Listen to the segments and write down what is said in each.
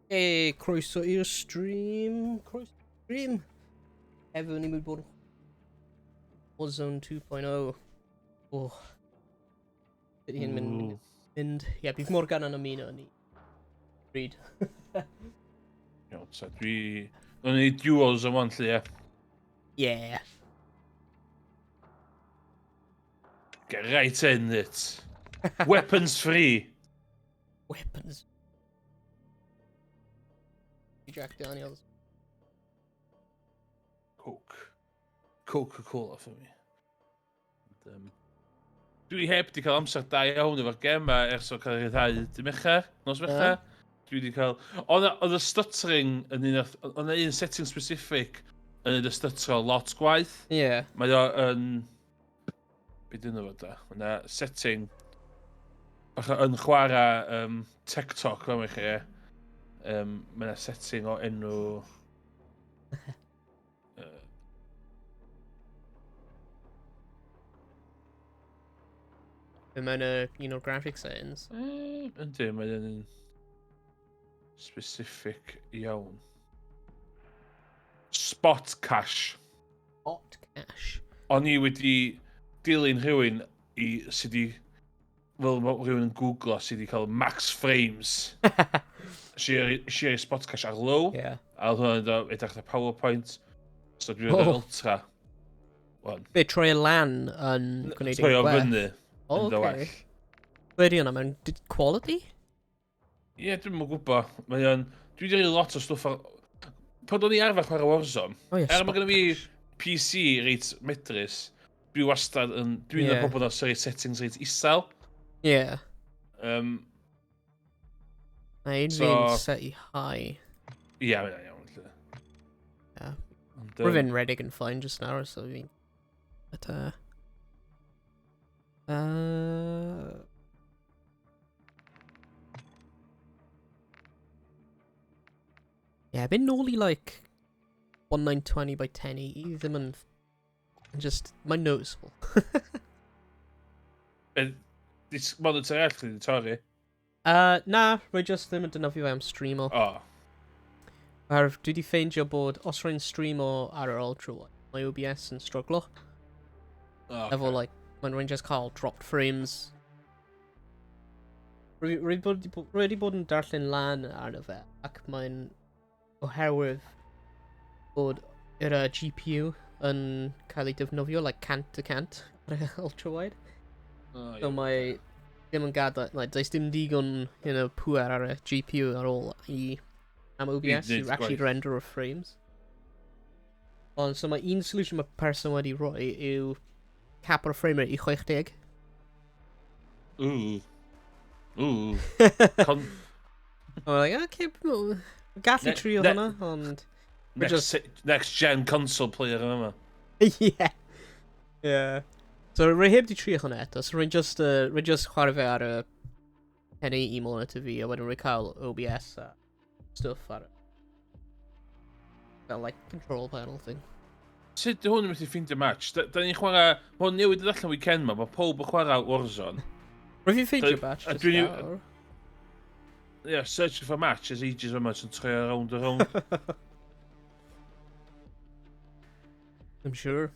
Hey, croeso i'r stream. Croeso i'r stream. Hefyd ni wedi bod yn Warzone 2.0. O, ydy hyn mynd. Ie, bydd Morgan yn ymuno ni. Bryd. Iawn, so dwi... Dwi'n neud duos o wan, lle, ie. Yeah. Get right in it. Weapons free. Weapons. Jack Daniels. Coca-Cola for me. Dwi heb di cael amser da iawn efo'r gem a ers o cael ei ryddhau dy Mechar, nos Mechar. Dwi wedi cael... Oedd y stuttering yn un... Oedd un setting specific yn y stuttero lot gwaith. Ie. Mae o yn... Be dyn nhw fod da? Mae yna setting... Bach yn chwarae TikTok, fan eich chi. Mae yna setting o enw... Mewn un o'r graphic settings. Yndi, mae yn specific iawn. Spot cash. Hot cash. O'n i wedi dilyn rhywun i sydd wedi... Fel rhywun yn googlo sydd wedi cael max frames. Sier spot cash ar low. Yeah. A oedd hwnna'n edrych ar PowerPoint. So dwi'n edrych ultra. Be, troi y lan yn gwneud Troi o fyny. Oh, okay. Ble di hwnna mewn quality? Ie, dwi'n mwyn gwybod. Dwi wedi rili lot o stwff ar... Pan o'n i arfer chwarae Warzone, mae gen i fi PC reit medrus, dwi wastad yn... Dwi'n y pobl o'r settings reit isel. Ie. Mae'n mynd set i high. Ie, mae'n iawn. Ie. Rwy'n fynd redig yn fine just now, so fi'n... But, yeah, been nôl I like 1920 by 1080 ddim yn just mae'n noticeable. Monitor all chdi, torri? Na, rwy just ddim yn dynofio fe am streamo. O. Dwi wedi ffeindio bod os rwy'n streamo ar yr ultra wide, mae OBS yn struglo. Efo like when rwy'n just cael dropped frames. Rwy wedi bod yn darllen lan arno fe, ac mae'n oherwydd bod yr GPU yn cael ei defnyddio like cant to cant ar y ultra-wide. So mae ddim yn gadael, like, does dim digon, pŵer ar y GPU ar ôl am OBS to actually render y frames. Ond so mae un solution mae person wedi rhoi yw cap o'r frame rate I 60. Ooh. I'm like, okay, gallu trio hwnna, ond... Next gen console player yma. Yeah. So rwy heb di trio hwnna eto, so rwy'n just chwarae fe ar y 1080 monitor fi, a wedyn rwy cael OBS a stuff ar y... Fel, like, control panel thing. Sut hwn yn mynd I ffeindio match? Da ni'n chwarae... Mae hwn newid yn allan weekend ma, mae pob yn chwarae Warzone. Rwy'n fi'n ffeindio match just nawr. Yeah, searching for match as ages yma sy'n troi around a round. I'm sure.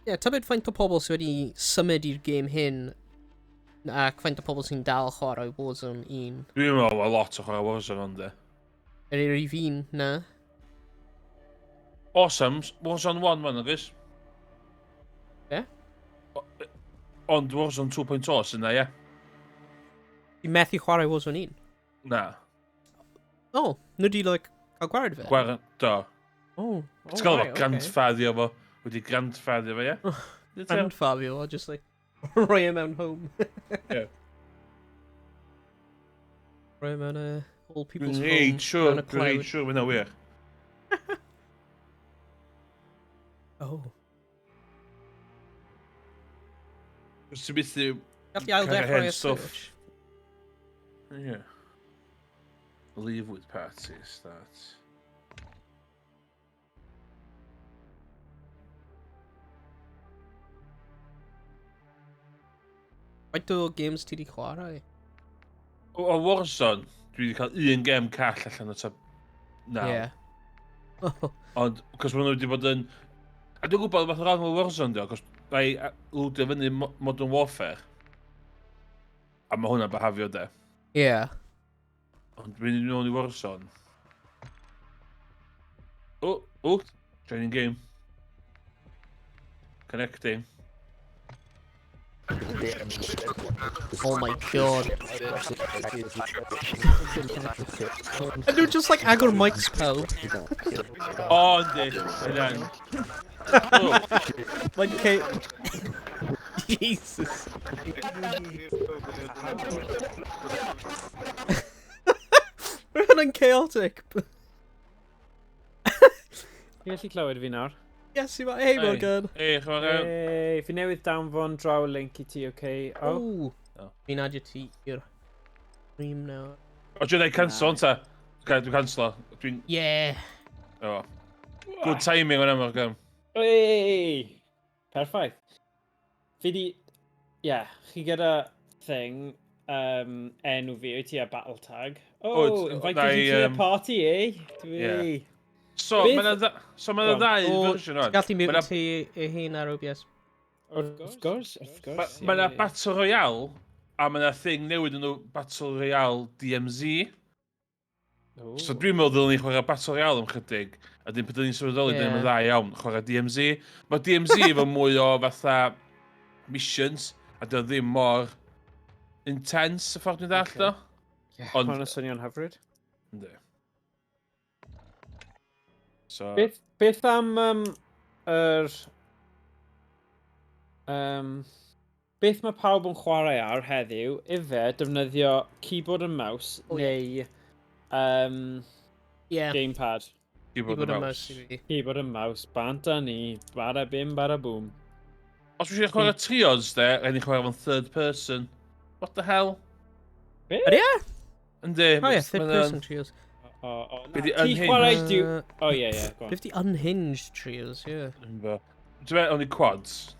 Yeah, tybed faint o pobl sydd wedi symud i'r game hyn ac faint o pobl sy'n dal chwarae Warzone 1. Dwi'n meddwl a lot o chwarae Warzone ond e. Yr I fi'n, na? Awesome, Warzone 1 man, agos? Ie? Ond Warzone 2.0 sy'n na, ie? Ti'n methu chwarae Warzone 1? Na. Oh, nhw di, like, cael gwared fe? Gwared, do. Oh, Ti'n cael efo grandfather fo, wedi grandfather fo, ie? Grandfather fo, just like, rhoi e mewn home. Ie. Rhoi e mewn all people's home. Rhaid siwr, wyna wir. Oh. Os ti'n byth yw... Gallu ail dechrau y search. Yeah. Leave with party, start. Faint o games ti di chwarae? O Warzone, dwi wedi cael un gem call allan o tab 9. Ie. Ond, cos maen nhw wedi bod yn... A dwi'n gwybod beth o ran o Warzone dio, cos rai lwdio fyny Modern Warfare. A mae hwnna'n behafio de. Ie. Ond dwi'n mynd i Warzone. Joining game. Connecting. Oh my god. And they're just like agor mics pawb. O, yndi. Hynna'n. Like Kate. Jesus. We're hynna'n chaotic. Ti'n gallu clywed fi nawr? Yes, you might. Hey, Morgan. Hey, chwarae. Hey, fi newydd danfon draw link I ti, okay? Oh. Fi'n adio ti i'r stream now. O, dwi'n ei cancel ta. Dwi'n cancel. Yeah. O. Good timing o'n Morgan. Hey! Perffaith. Fi di... Yeah, chi gyda thing, enw fi, wyt ti a battle tag. Oh, invite you to a party, eh? Dwi... So, mae'n ddau version o'n. Gallu mute ti ei hun ar OBS. Of course. Mae'n Battle Royale, a mae'n thing newid yn nhw Battle Royale DMZ. So dwi'n meddwl dylwn ni chwarae Battle Royale am chydig, a dyn pryd ni'n sefydlu dyn nhw'n dda iawn chwarae DMZ. Mae DMZ efo mwy o fatha missions, a dyn ddim mor intense y ffordd ni'n ddall o. Mae'n swnio'n hyfryd. Ynddi. So... Beth am beth mae pawb yn chwarae ar heddiw, ife defnyddio keyboard and mouse neu gamepad? Keyboard and mouse. Keyboard and mouse, bant a ni, bada bim, bada boom. Os wy'n chwarae trios de, rhaid ni chwarae fo'n third person. What the hell? Ydy e? Ynddi. Oh yeah, third person trios. Ti chwarae diw... Oh yeah, go on. 50 unhinged trios, yeah. Dwi'n meddwl only quads.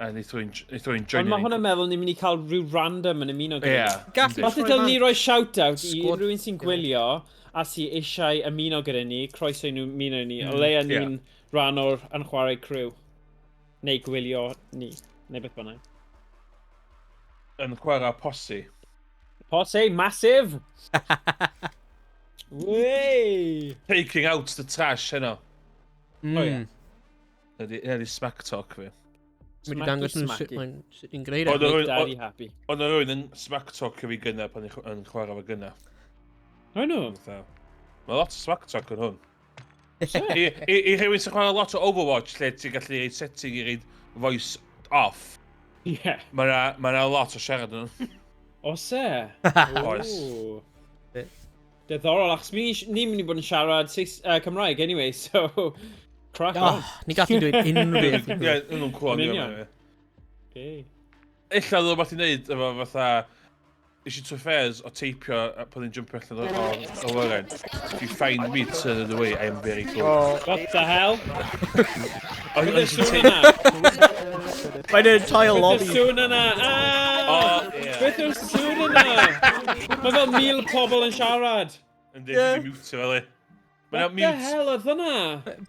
A ni thrwy'n joining... Ond mae hwnna'n meddwl ni'n mynd I cael rhyw random yn ymuno gyda ni. Gallu Falle dylwn ni roi shout-out I rhywun sy'n gwylio a sy'n eisiau ymuno gyda ni, croeso I nhw ymuno ni, o leia ni'n rhan o'r YnChwarae criw. Neu gwylio ni, neu beth bynnag. YnChwarae posse. Posse, massive! Wey! Taking out the trash, heno. Oh yeah. Ydy smack talk fi. Wedi dangos yn sut i'n greid Oedd Make daddy happy. Oedd rhywun yn smack talk fi gynna pan i'n chwarae fo gynna. I know. Mae lot o smack talk yn hwn. I rhywun sy'n chwarae lot o Overwatch lle ti'n gallu reid setting I reid voice off. Yeah. Mae'na lot o siarad yn hwn. Os e? Oes. Diddorol, achos ni'n mynd I bod yn siarad Cymraeg anyway, so... Crack on. Ni gallu dweud unrhyw. Ie, nhw'n clon. Illa ddod beth I wneud efo fatha... Isi to affairs o teipio pan ni'n jumpio allan o Owain. If you find me turn the way, I am very good. What the hell? Oedd yn sŵn yna? Mae'n entire lobby. Beth yw'r sŵn yna? Beth yw'r sŵn yna? Mae fel 1000 pobl yn siarad. Yndi, dwi'n mute fel e. What the hell oedd hwnna?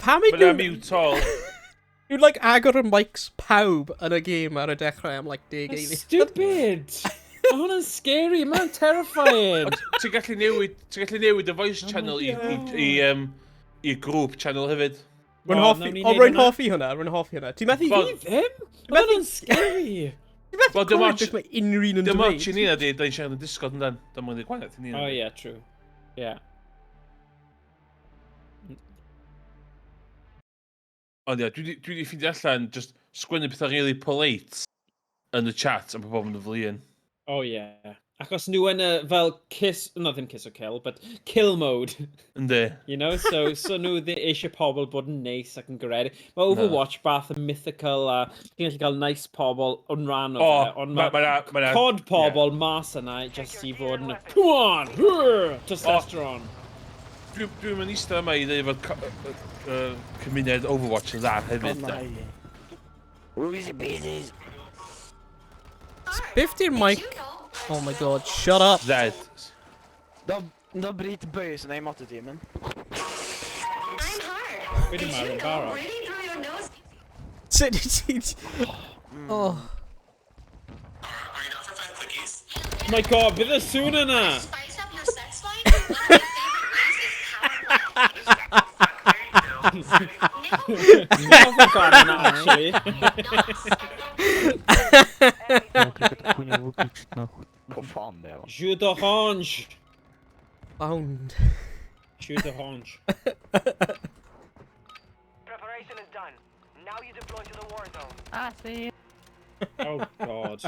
Pam Mae'n mute all. You'd like agor y mics pawb yn y game ar y dechrau am like 10 eiliad. Stupid! Mae hwnna'n scary, mae'n terrifying. Ti'n gallu newid y voice channel I grŵp channel hefyd. Rwy'n hoffi hwnna. Ti'n methu... Fi ddim? Mae hwnna'n scary. Ti'n methu clywed beth mae unrhyw un yn Dim dweud. ots I ni na di, da ni'n siarad yn Discord yn dan. Da mwyn i'r gwaith I ni. Oh yeah, true. Yeah. Ond ia, dwi wedi ffeindio allan just sgwennu pethau really polite yn y chat am pobl yn y flin. Oh yeah. Achos nhw yn fel kiss, no ddim kiss or kill, but kill mode. Yndi. You know, so nhw eisiau pobl bod yn neis ac yn garedig. Mae Overwatch bath yn mythical a chi'n gallu cael nice pobl yn rhan o fe, ond mae cod pobl mas yna just I fod yn come on, testosterone. Dwi'n mynd eistedd yma I ddweud fod cymuned Overwatch yn dda hefyd. Beth di'r mic Oh my god, shut up! Zed. De bryter böjelsen i mattetimmen. Pretty Mario Barra. Oh. My god, bydd y sŵn yna! Never forgot yna, actually. Vad fan det var. Jus d'orange. Found. Jus d'orange. Preparation is done. Now you deploy to the war zone. Oh god.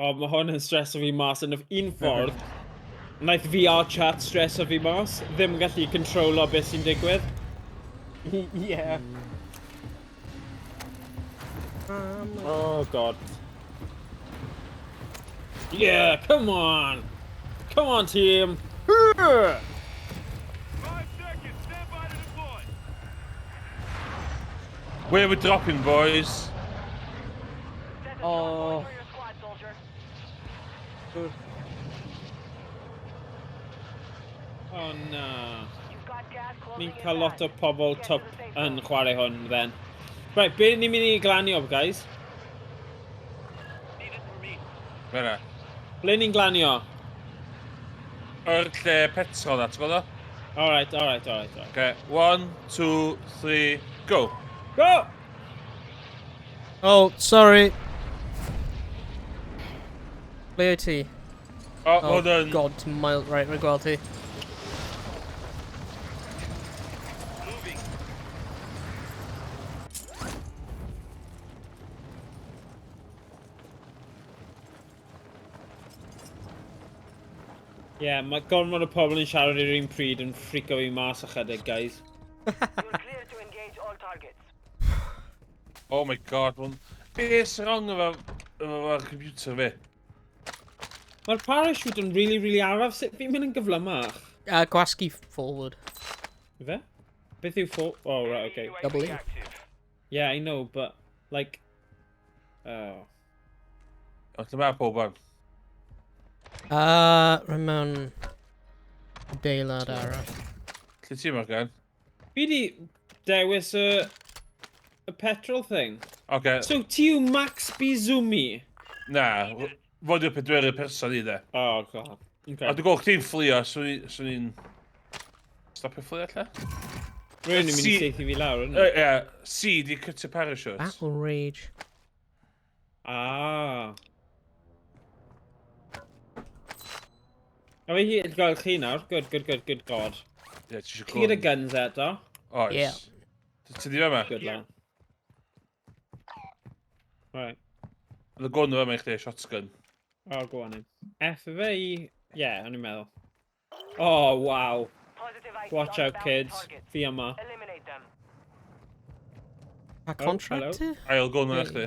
Oh, mae hwn yn streso fi mas yn un ffordd. Wnaeth VR chat streso fi mas. Ddim yn gallu controlo beth sy'n digwydd. Yeah. Oh god. Yeah, come on! Come on, team! 5 seconds. Stand by to deploy. Where we dropping, boys? Oh. For your squad, soldier. Oh no. You've got gas Ni'n closing cael in lot o fast. pobl Get to top the safe yn zone. chwarae hwn, then. Right, be ni'n mynd i glanio, guys? Need it for me. Where? Ble ni'n glanio? Yr lle petrol na, ti'n gwybod o? Alright. Okay, 1, 2, 3, go! Go! Oh, sorry. Ble wyt ti? Oh, Oh hold on. god, mile right, rhaid gweld ti. Moving. Yeah, mae gormod o pobl yn siarad i'r un pryd yn ffrico fi mas ychydig, guys. You're clear to engage all targets. Oh my god, man. Beth sy'n wrong efo'r computer fi? Mae'r parachute yn really araf. Sut fi'n mynd yn gyflymach? Gwasgu forward. Fe? Beth yw ffo... Oh, right, okay. UAV Double E. active. Yeah, I know, but, like... Oh. O, lle mae pob an? Rwy mewn adeilad arall. Lle ti Morgan? Fi di dewis y petrol thing. Okay. So, ti yw Max Bizumi? Na, fod i'r pedwerydd person i de. Oh, god. Okay. A dwi'n gweld chdi'n fflio, swn i'n... Stopio fflio lle? Rwy'n mynd i Si- seithi fi lawr, yna. Ie, C di cytio parachute. Battle Rage. Ah. A fe hi gael chi nawr. Good god. Ie, ti eisiau Chi gyda guns eto. Oes. Yeah. Ti di fe ma? Good lan. Right. Oedd y gwn o fe ma i chdi, shotgun. Oh, go on in. F fe i... Yeah, o'n i'n meddwl. Oh, wow. Positive ID Watch on out, bounty kids. targets. Fi yma. Eliminate them. A contract? Ail gwn o Ie. fe chdi.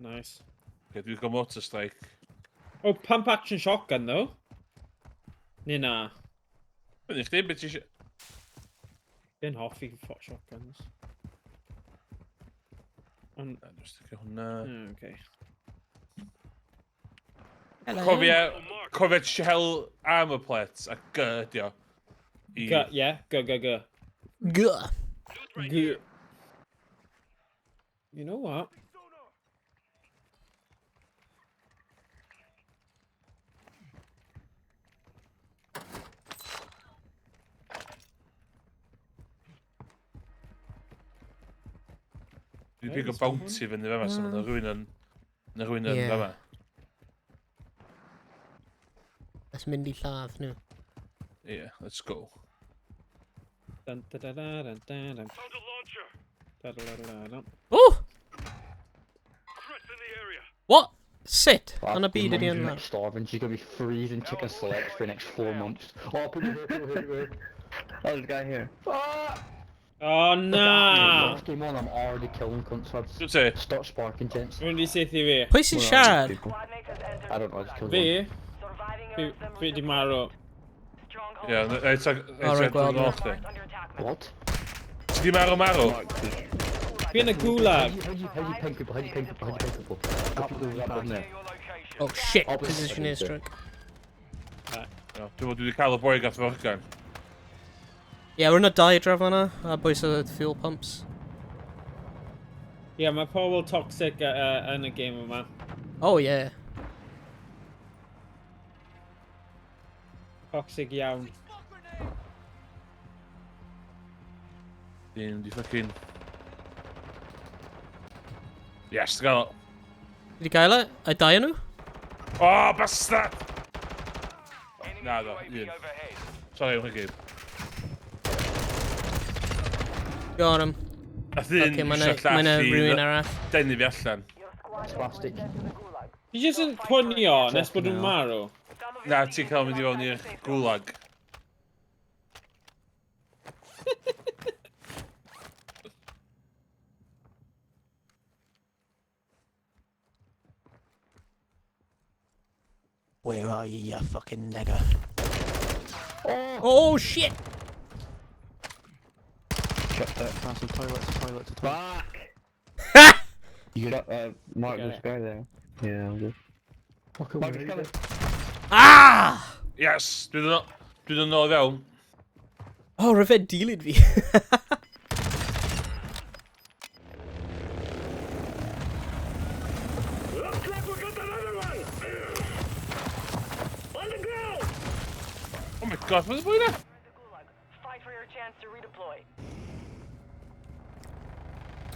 Nice. Okay, dwi'n gael motor strike. Oh, pump action shotgun, though. Ni na. Fyny chdi, beth ti eisiau... Fi'n hoffi shotguns. Ond... Na, dwi'n sticio hwnna. Okay. Cofia shell armor plates a gydio. Yeah, go. Gah. G. You know what? Dwi'n big o bounty fyny fe ma, so mae rhywun yn Ie. fe ma. Let's mynd i lladd nhw. Yeah, let's go. Dun, dun, dun, dun, dun, dun. Found a launcher. Dun, dun, dun, dun, dun. Oh! Chris in the area. What? Sit! Fuck, On a byd your ydi mum's yna. next starving. She's gonna be freezing chicken selects for the next 4 months. Oh, put it here. Oh, there's a guy here. Ah! Oh, na! Last game on, I'm already killing cunts. So Dwi'n ti? start sparking, gents. Rwy'n di seithi fi. Pwy sy'n siarad? Squad mate has entered. I don't know, I just killed Fi? one. Surviving Fi, earns them fi di resistance. marw. Stronghold. Ie, Alright, gweld dwi'n nhw. ôl chdi. Under attack. man. What? Ti di marw? Fi yn y gulag. How do you ping people? How do you ping people? How do you ping people? How do people that in there? Your location. Oh shit, position airstrike. Dwi wedi cael y boi gath fawrgan. Yeah, we're not diadraf fan'na, a boys o fuel pumps. Yeah, mae pobl toxic yn y game yma. Oh yeah. Toxic iawn. Di ffocin... Yes, ti'n gael o. Did you gael it? I die nhw? Oh, bastard! Na, do, un. Sorry, yw'n gyd. Go on him. Nath un Mae'n rhywun arall. Denni fi allan. Spastic. Ti jyst yn pwnio nes bod nhw'n marw? Na, ti'n cael mynd i fewn i'r gwlag. Where are you, you fucking nigger? Oh shit! Check that. Massive toilet to toilet to toilet. Ha! You got mark this guy there. Yeah, I'm good. Mark is coming. Ah! Yes, dwi ddim nôl i fewn. Oh, rhyfedd dilyd fi. Looks like we got another one! On the ground! Oh my god, mae'n bwyd na? Fight for your chance to redeploy.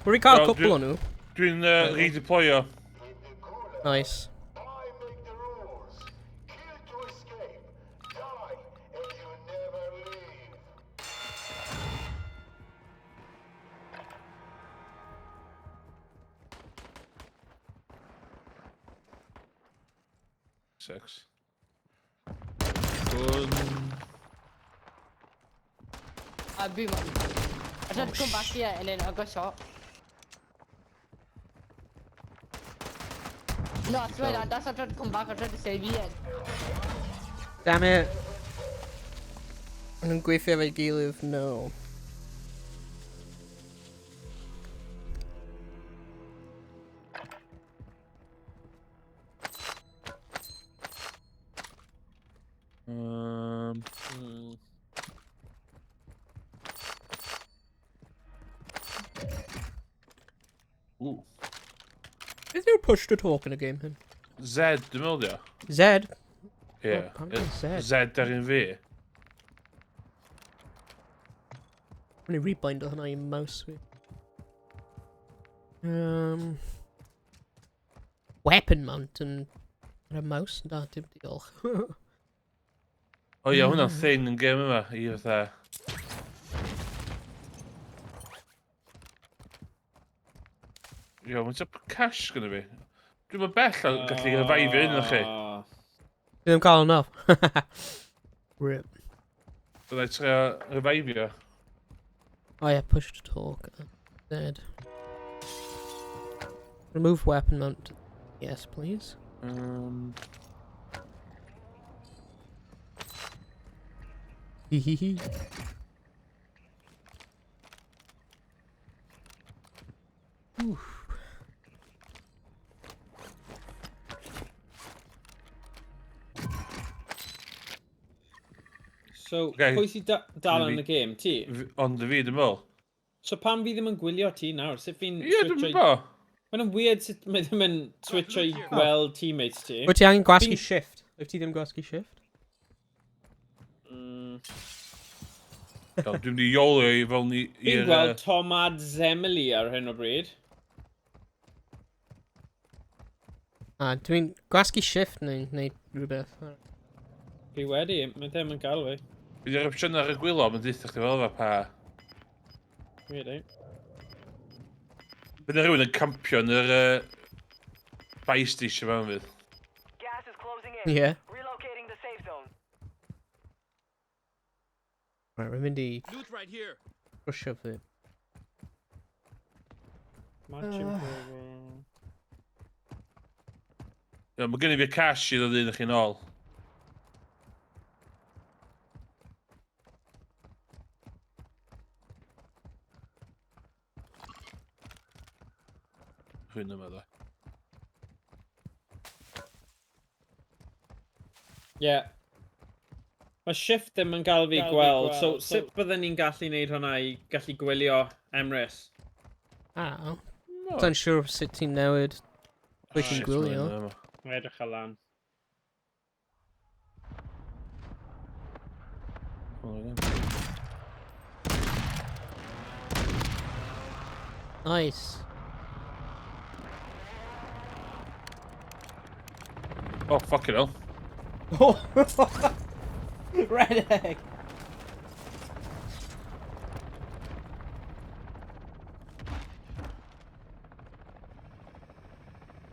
We're cael cwpl o nhw. Dwi'n redeployo. Nice. Six. I beat him. I tried to come back here and then I got shot. No, I swear that's why I tried to come back. I tried to save you. Damn it. Yn gweithio efo'i gilydd, no. Ooh. Is there a push to talk in a game hyn? Z, dwi'n meddwl dio? Zed? Ie. Oh, pam dwi'n Z? Z ar un fi. When I rebind o hynna i mouse fi. Weapon mount and a mouse? Na, dim diolch. O ie, hwnna'n thing yn game yma, i fatha. Ie, mae'n tip cash gyda fi. Dwi'n mynd bell o gallu revive un o'ch chi. Dwi ddim cael enough. Rip. Byddai trio revive. Oh yeah, push to talk. Dead. Remove weapon mount. Yes, please. Hehehe. Oof. So, Okay. pwy sy'n dal yn y game? Ti? Ond y fi, dwi'n meddwl. So pam fi ddim yn gwylio ti nawr? Sut fi'n Ie, dwi'n meddwl. Mae'n weird sut mae ddim yn switcho i gweld teammates ti. Wyt ti angen gwasgu shift? Wyt ti ddim gwasgu shift? Dwi'n di iolio i fel ni... Fi'n gweld Tomad Zemeli ar hyn o bryd. Dwi'n gwasgu shift neu rhywbeth. Fi wedi, mae ddim yn cael fi. Fi di'r opsiwn ar y gwylo, mae'n dweud chdi fel efo pa. Wedi. Bydd rhywun yn campio yn yr buy station mewn fydd. Gas is closing in. Yeah. Relocating the safe zone. Right, we're mynd i Loot right here. rusio fi. Ie, mae gen i fi cash i ddod un o'ch chi'n ôl. Hwyn yma dda. Ie. Mae shift ddim yn gael fi gweld, so sut byddwn ni'n gallu neud hwnna i gallu gwylio Emrys? Ah. Dwi'n siŵr sut ti'n newid. Pwy ti'n gwylio. Mae edrych ar lan. Nice. Oh, fucking hell. Oh! Red egg!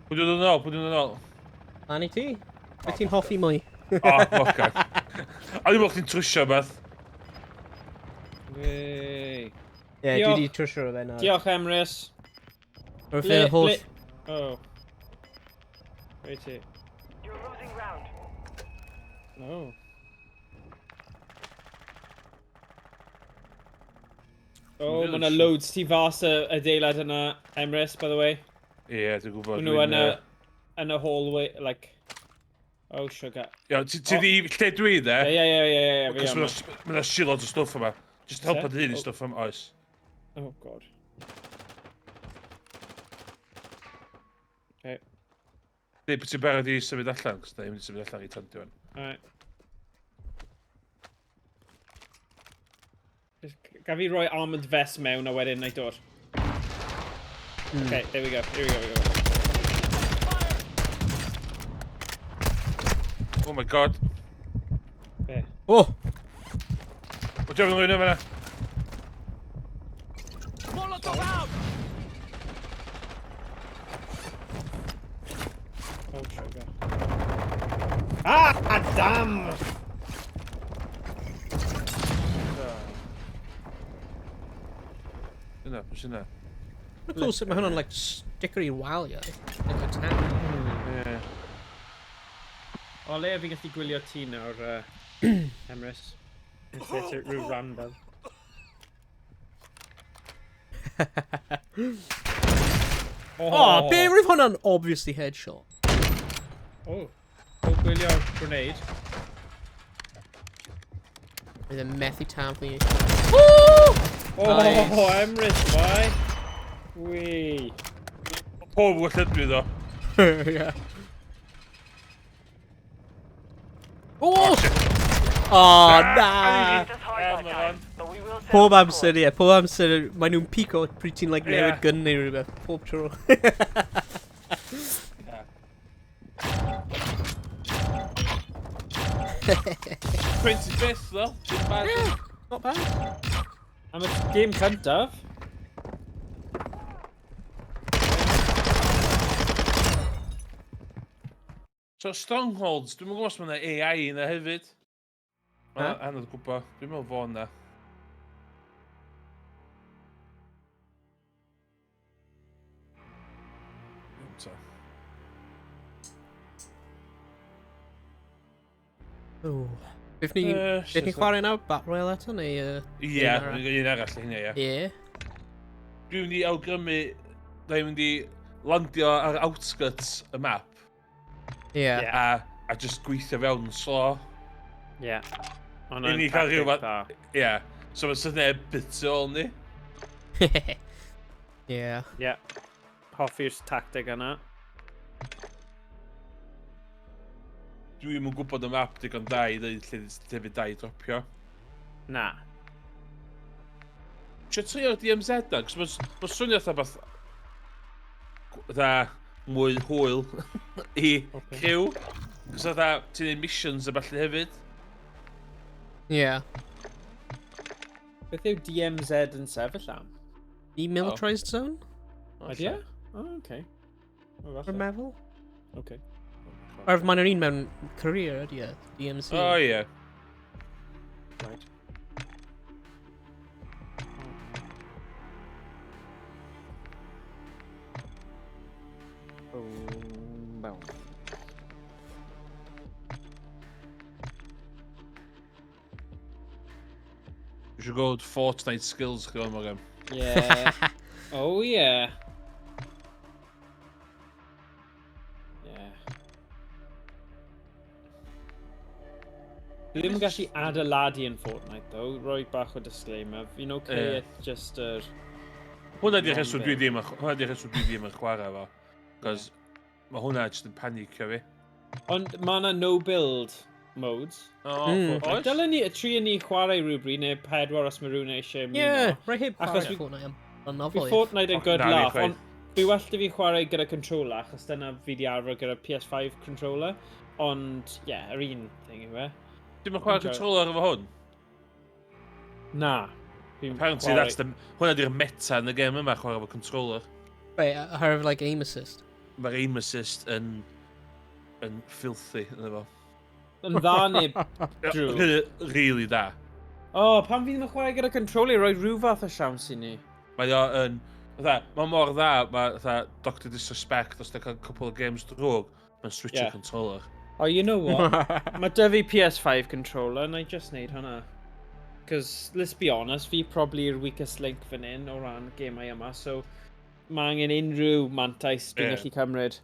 Pwy dwi'n dod yn ôl? Pwy dwi'n dod yn ôl? Annie ti? Be ti'n hoffi mwy? O, oce. A dwi'n bod chdi'n trwsio beth. Wey. Ie, dwi di trwsio o fe nawr. Diolch, Emrys. O'r ffeir holl... Oh. Wait ti. You're losing ground. Oh. Oh, mae yna loads ti fas y adeilad yna, Emrys, by the way. Ie, dwi'n gwybod. Nhw yn y hallway, like... Oh, sugar. Iawn, ti di lle dwi, dde? Ie. Cos mae'n shilod o stwff yma. Just helpa dy hun i stwff yma, oes. Oh, god. Okay. Di, beth ti'n barod i symud allan? Cos da i'n mynd i symud allan i tan diwan. Alright. Gaf fi roi armoured vest mewn a wedyn na'i dod. Okay, there we go. Here we go. Oh my god. Be? Oh! What do you have in the Oh, sugar. Ah, damn! Yna, pwys yna. Mae'n cool sut mae hwnna'n like sticker i waliau. Like a tan. Ie. O le fi gallu gwylio ti nawr, Emrys. Rhyw random. Oh, be rwyf hwnna'n obviously headshot. Oh, o gwylio grenade. Bydd e'n methu tam fi. Oh, Emrys, why? Wee. Pob gwell ydw i ddo. Yeah. Oh! Oh, na! Just hard that time, but we will Pob settle amser, ie. Pob amser, mae nhw'n pico pryd ti'n like newid gun neu rhywbeth. Pob tro. Prince best ddo. Dim bad. Yeah, not bad. Am y game cyntaf. So, Strongholds, dwi'n gwybod os mae yna AI yna hefyd. Mae'n anodd gwybod. Dwi'n meddwl fo yna. Beth ni'n chwarae nawr? Battle Royale eto, neu... Ie, un arall hynny, ie. Ie. Dwi'n mynd i awgrymu, da i'n mynd i landio ar outskirts y map. Ie. A just gweithio fewn yn slo. Ie. I ni cael rhyw fath... Ie. So mae'n syniad bit ôl ni. Ie. Ie. Hoffi'r tactig yna. Dwi'n mynd gwybod y map digon da i ddweud lle tefu da i dropio. Na. Trio trio'r DMZ da, cos mae'n swnio fatha beth... Dda, mwy hwyl i criw. Cos dda, ti'n neud missions a falle hefyd. Ie. Beth yw DMZ yn sefyll am? Demilitarised zone? Ydy e? Oh, okay. Rwy'n meddwl? Okay. Ar maen nhw'n un mewn career ydy e, DMC. O ie. Right. You should go with Fortnite skills, gyda'n mwyn. Yeah. Oh yeah. Yeah. Dwi ddim yn gallu adeiladu yn Fortnite, though. Roi bach o disclaimer. Fi'n okay, just Hwna di'r rheswm dwi ddim yn chwarae fo. Cos mae hwnna jyst yn panicio fi. Ond mae yna no-build modes. Oes? Dylen ni, tri ni chwarae rhywbryd, neu 4 os mae rhywun eisiau ymuno. Ie, rhaid heb chwarae Fortnite yn nofel. Fi Fortnite yn good laugh, ond fi well da fi chwarae gyda controller, achos dyna fi di arfer gyda PS5 controller. Ond, ie, yr un thing yw e. Dwi'n chwarae controller efo hwn? Na. Apparently, hwnna di'r meta yn y game yma, chwarae efo controller. Right, oherwydd like aim assist. Mae'r aim assist yn filthy, yna fo. Yn dda neu drw? Really da. Pan fi ddim yn chwarae gyda controller, roi rhyw fath o siawns i ni. Mae mor dda, mae Dr Disrespect, os da cael cwpl o games drwg, mae'n switcho controller. Oh, you know what? Mae dy fi PS5 controller, and I just need hwnna. Because, let's be honest, fi probably yw'r weakest link fan hyn o ran gemau yma, so mae angen unrhyw mantais dwi'n gallu cymryd.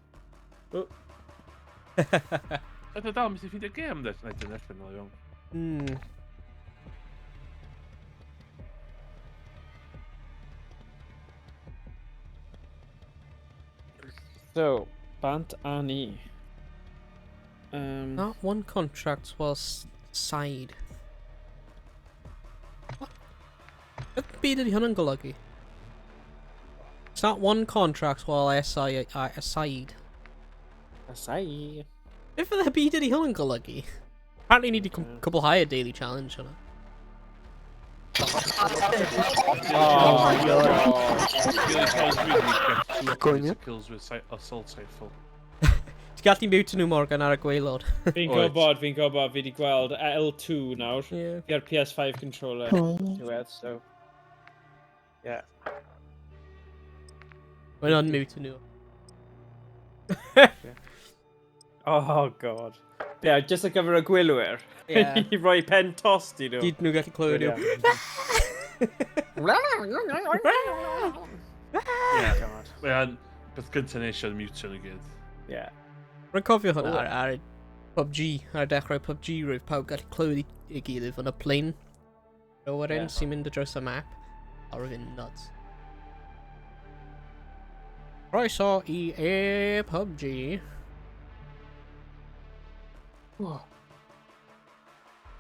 Ydy dal, mis i ffeindio gem dweud na dyn allan o iawn. So, bant a ni. Not one contract was side. What byd ydy hwn yn golygu? It's not one contract while aside. Asai. If the byd ydy hwn yn golygu? Apparently need to cwblhau a daily challenge hwnna. Oh my god. Kills with assault rifle. Ti'n gallu mute nhw Morgan ar y gwaelod. Fi'n gwybod, fi wedi gweld L2 nawr. Fi ar PS5 controller. Diwedd, so... Yeah. Mae'n unmute nhw. Oh god. Yeah, just ar gyfer y gwylwyr. Yeah. I roi pen tost i nhw. Gyd nhw gallu clywed nhw. Mae'n beth gyntaf neisio mute nhw gyd. Yeah. Rwy'n cofio hwnna ar PUBG, ar dechrau PUBG roedd pawb gallu clywed i gilydd yn y plane. Owain sy'n mynd y draws y map. A roedd yn nuts. Croeso i PUBG. Oh.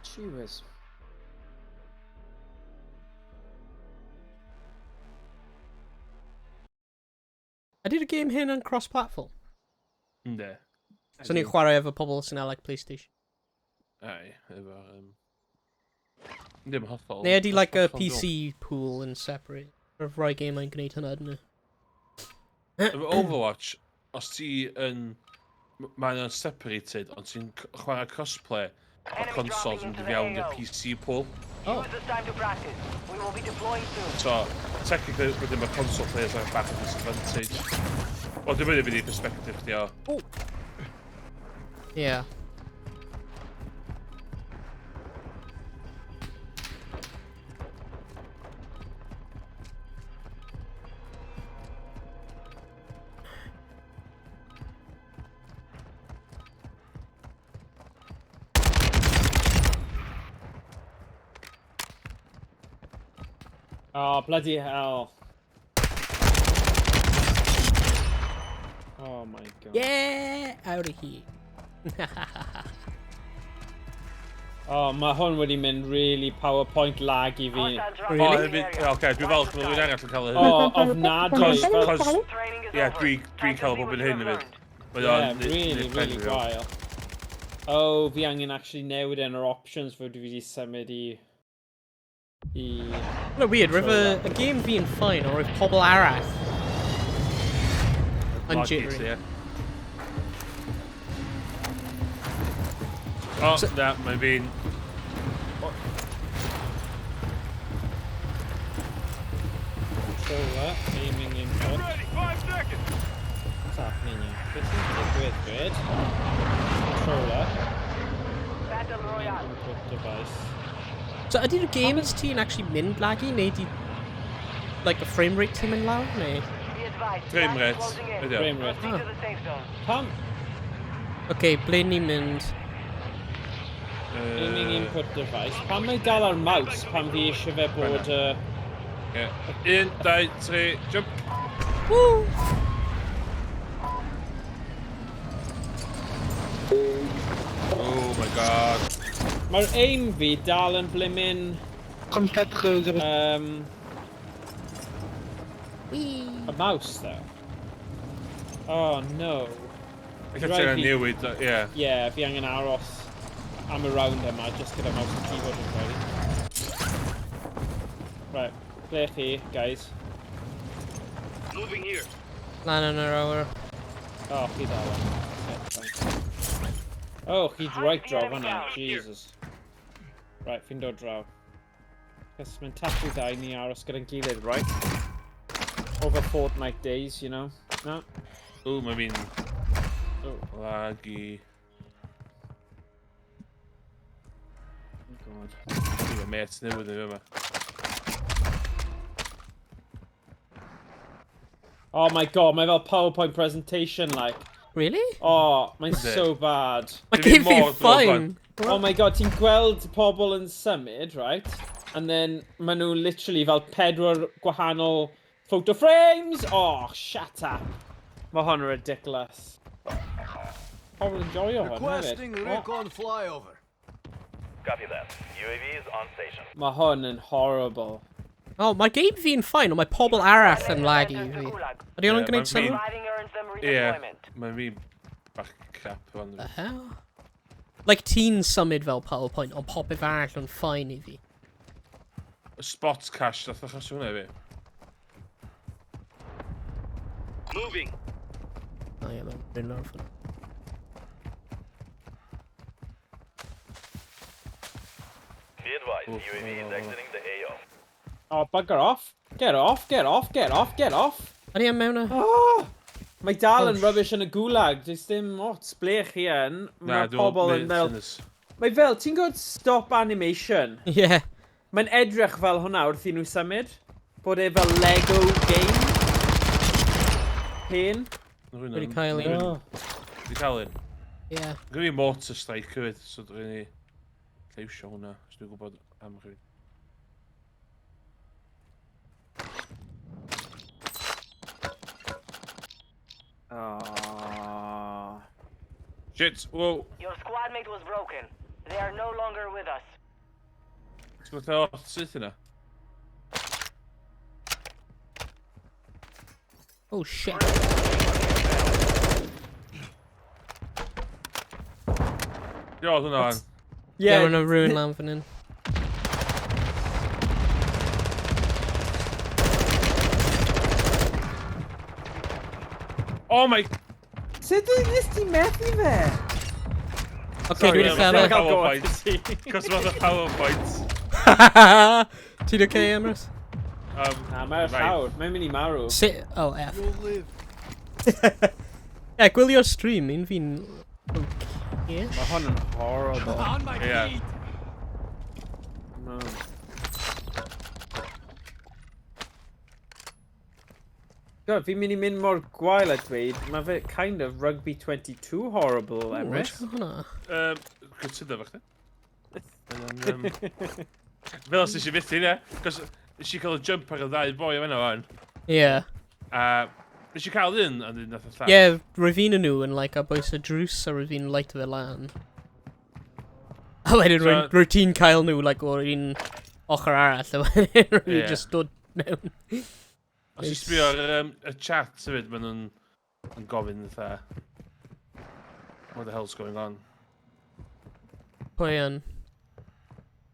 Cheers. Ydy'r game hyn yn cross-platform? Ynddi. So ni'n chwarae efo pobl sy'n like PlayStation? Ai, efo... Ddim hollol. Neu ydy like a PC pool yn separate? Roedd rhoi game yn gwneud hynna ydyn nhw? Efo Overwatch, os ti yn... Mae'n separated, ond ti'n chwarae crossplay o consoles yn dyfiawn i'r PC pool. So, technically, wedyn mae console players ar bach o disadvantage. O, dwi'n mynd i fynd i perspective chdi o. Yeah. Oh, bloody hell. Oh my god. Yeah! Out of here. Oh, mae hwn wedi mynd really PowerPoint lag i fi. Really? Oce, dwi'n falch bod rwy'n arall yn cael hyn. Oh, ofnadwy. Dwi'n cael bob yn hyn hefyd. Yeah, really gwael. Oh, fi angen actually newid yn yr options fod fi wedi symud i... No, weird, roedd y game fi'n fine, or roedd pobl arall yn jittery. O, na, mae fi'n... Controller, aiming input. What's happening here? This is good. Controller. Input device. So ydy'r games ti'n actually mynd laggy, neu di... Like, y frame rate ti'n mynd lawr, neu? Frame rate. Frame rate. Pam? Okay, ble ni'n mynd? Aiming input device. Pan mae dal ar mouse, pan fi eisiau fe bod... Ie. 1, 2, 3, jump. Woo! Oh my god. Mae'r aim fi dal yn blimin... a mouse, though. Oh, no. I can tell you newid, yeah. Yeah, fi angen aros am y round yma, just gyda mouse and keyboard yn rhaid. Right, ble chi, guys? Moving here. Lan yn yr awyr. Oh, chi dal yn. Oh, chi'n right draw fanna, Jesus. Right, fi'n dod draw. Cos mae'n tatw da I ni aros gyda'n gilydd, right? Over fortnight days, you know? No? Ooh, mae fi'n laggy. Oh god. Dwi'n met newydd yn yma. Oh my god, mae fel PowerPoint presentation, like. Really? Oh, mae'n so bad. Mae game fi'n fine. Oh my god, ti'n gweld pobl yn symud, right? And then maen nhw literally fel 4 gwahanol photo frames. Oh, shut up. Mae hwn yn ridiculous. Pobl yn joio hwn, Requesting hefyd. recon flyover. Copy that. UAV is on station. Mae hwn yn horrible. Oh, mae game fi'n fine, ond mae pobl arall yn laggy i fi. Ydy hwnna'n gwneud sylw? Surviving earns them Ie, redeployment. mae fi bach crap fan. The hell? Like ti'n symud fel PowerPoint, ond popeth arall yn fine i fi. Spot cash, dath achos hwnna fi. Moving. Oh ie, mae'n rhywun o'r ffyn. Be advised, UAV is exiting the AO. Oh, bugger off. Get off, get off, get off, get off. Ydy am mewn o? Oh, mae dal yn rubbish yn y gulag. Does dim ots blech hi yn. Mae pobl yn fel... Mae fel, ti'n gwybod stop animation? Yeah. Mae'n edrych fel hwnna wrth i nhw symud. Bod e fel Lego game. Hen. Wedi cael un. Wedi cael un? Yeah. Gwyd fi mortar strike hefyd, so dwi'n ni llewsio hwnna, os dwi'n gwybod am rhywun. Shit, whoa. Your squad mate was broken. They are no longer with us. Ti'n gwybod o syth yna? Oh shit. Yo, hwnna fan. Yeah, we're yn y ruin lan fan hyn. Oh my... Sut nes ti methu fe? Okay, dwi wedi cael e. PowerPoint. Cos mae'n PowerPoint. Ti'n okay, Emrys? Na, mae'r llawr. Mae'n mynd I marw. Oh, F. You'll live. Yeah, gwylio'r stream, un fi'n... Okay. Mae hwn yn horrible. On my Yeah. feet. No. God, fi'n mynd I mynd mor gwael a dweud. Mae fe kind of Rugby 22 horrible, Emrys. Hwna. Cytuno fo chdi. Fel os eisiau fythu, ne? Cos eisiau cael y jump ar y ddau boi am yna fan. Yeah. Eisiau cael un, a dyn nath o llall. Yeah, rwy'n nhw yn like a boes y drws a rwy'n light fe lan. A wedyn rwy'n ti'n cael nhw like o'r un ochr arall a wedyn rwy'n just dod mewn. Os i sbio ar y chat hefyd, maen nhw'n gofyn eitha. What the hell's going on? Pwy yn?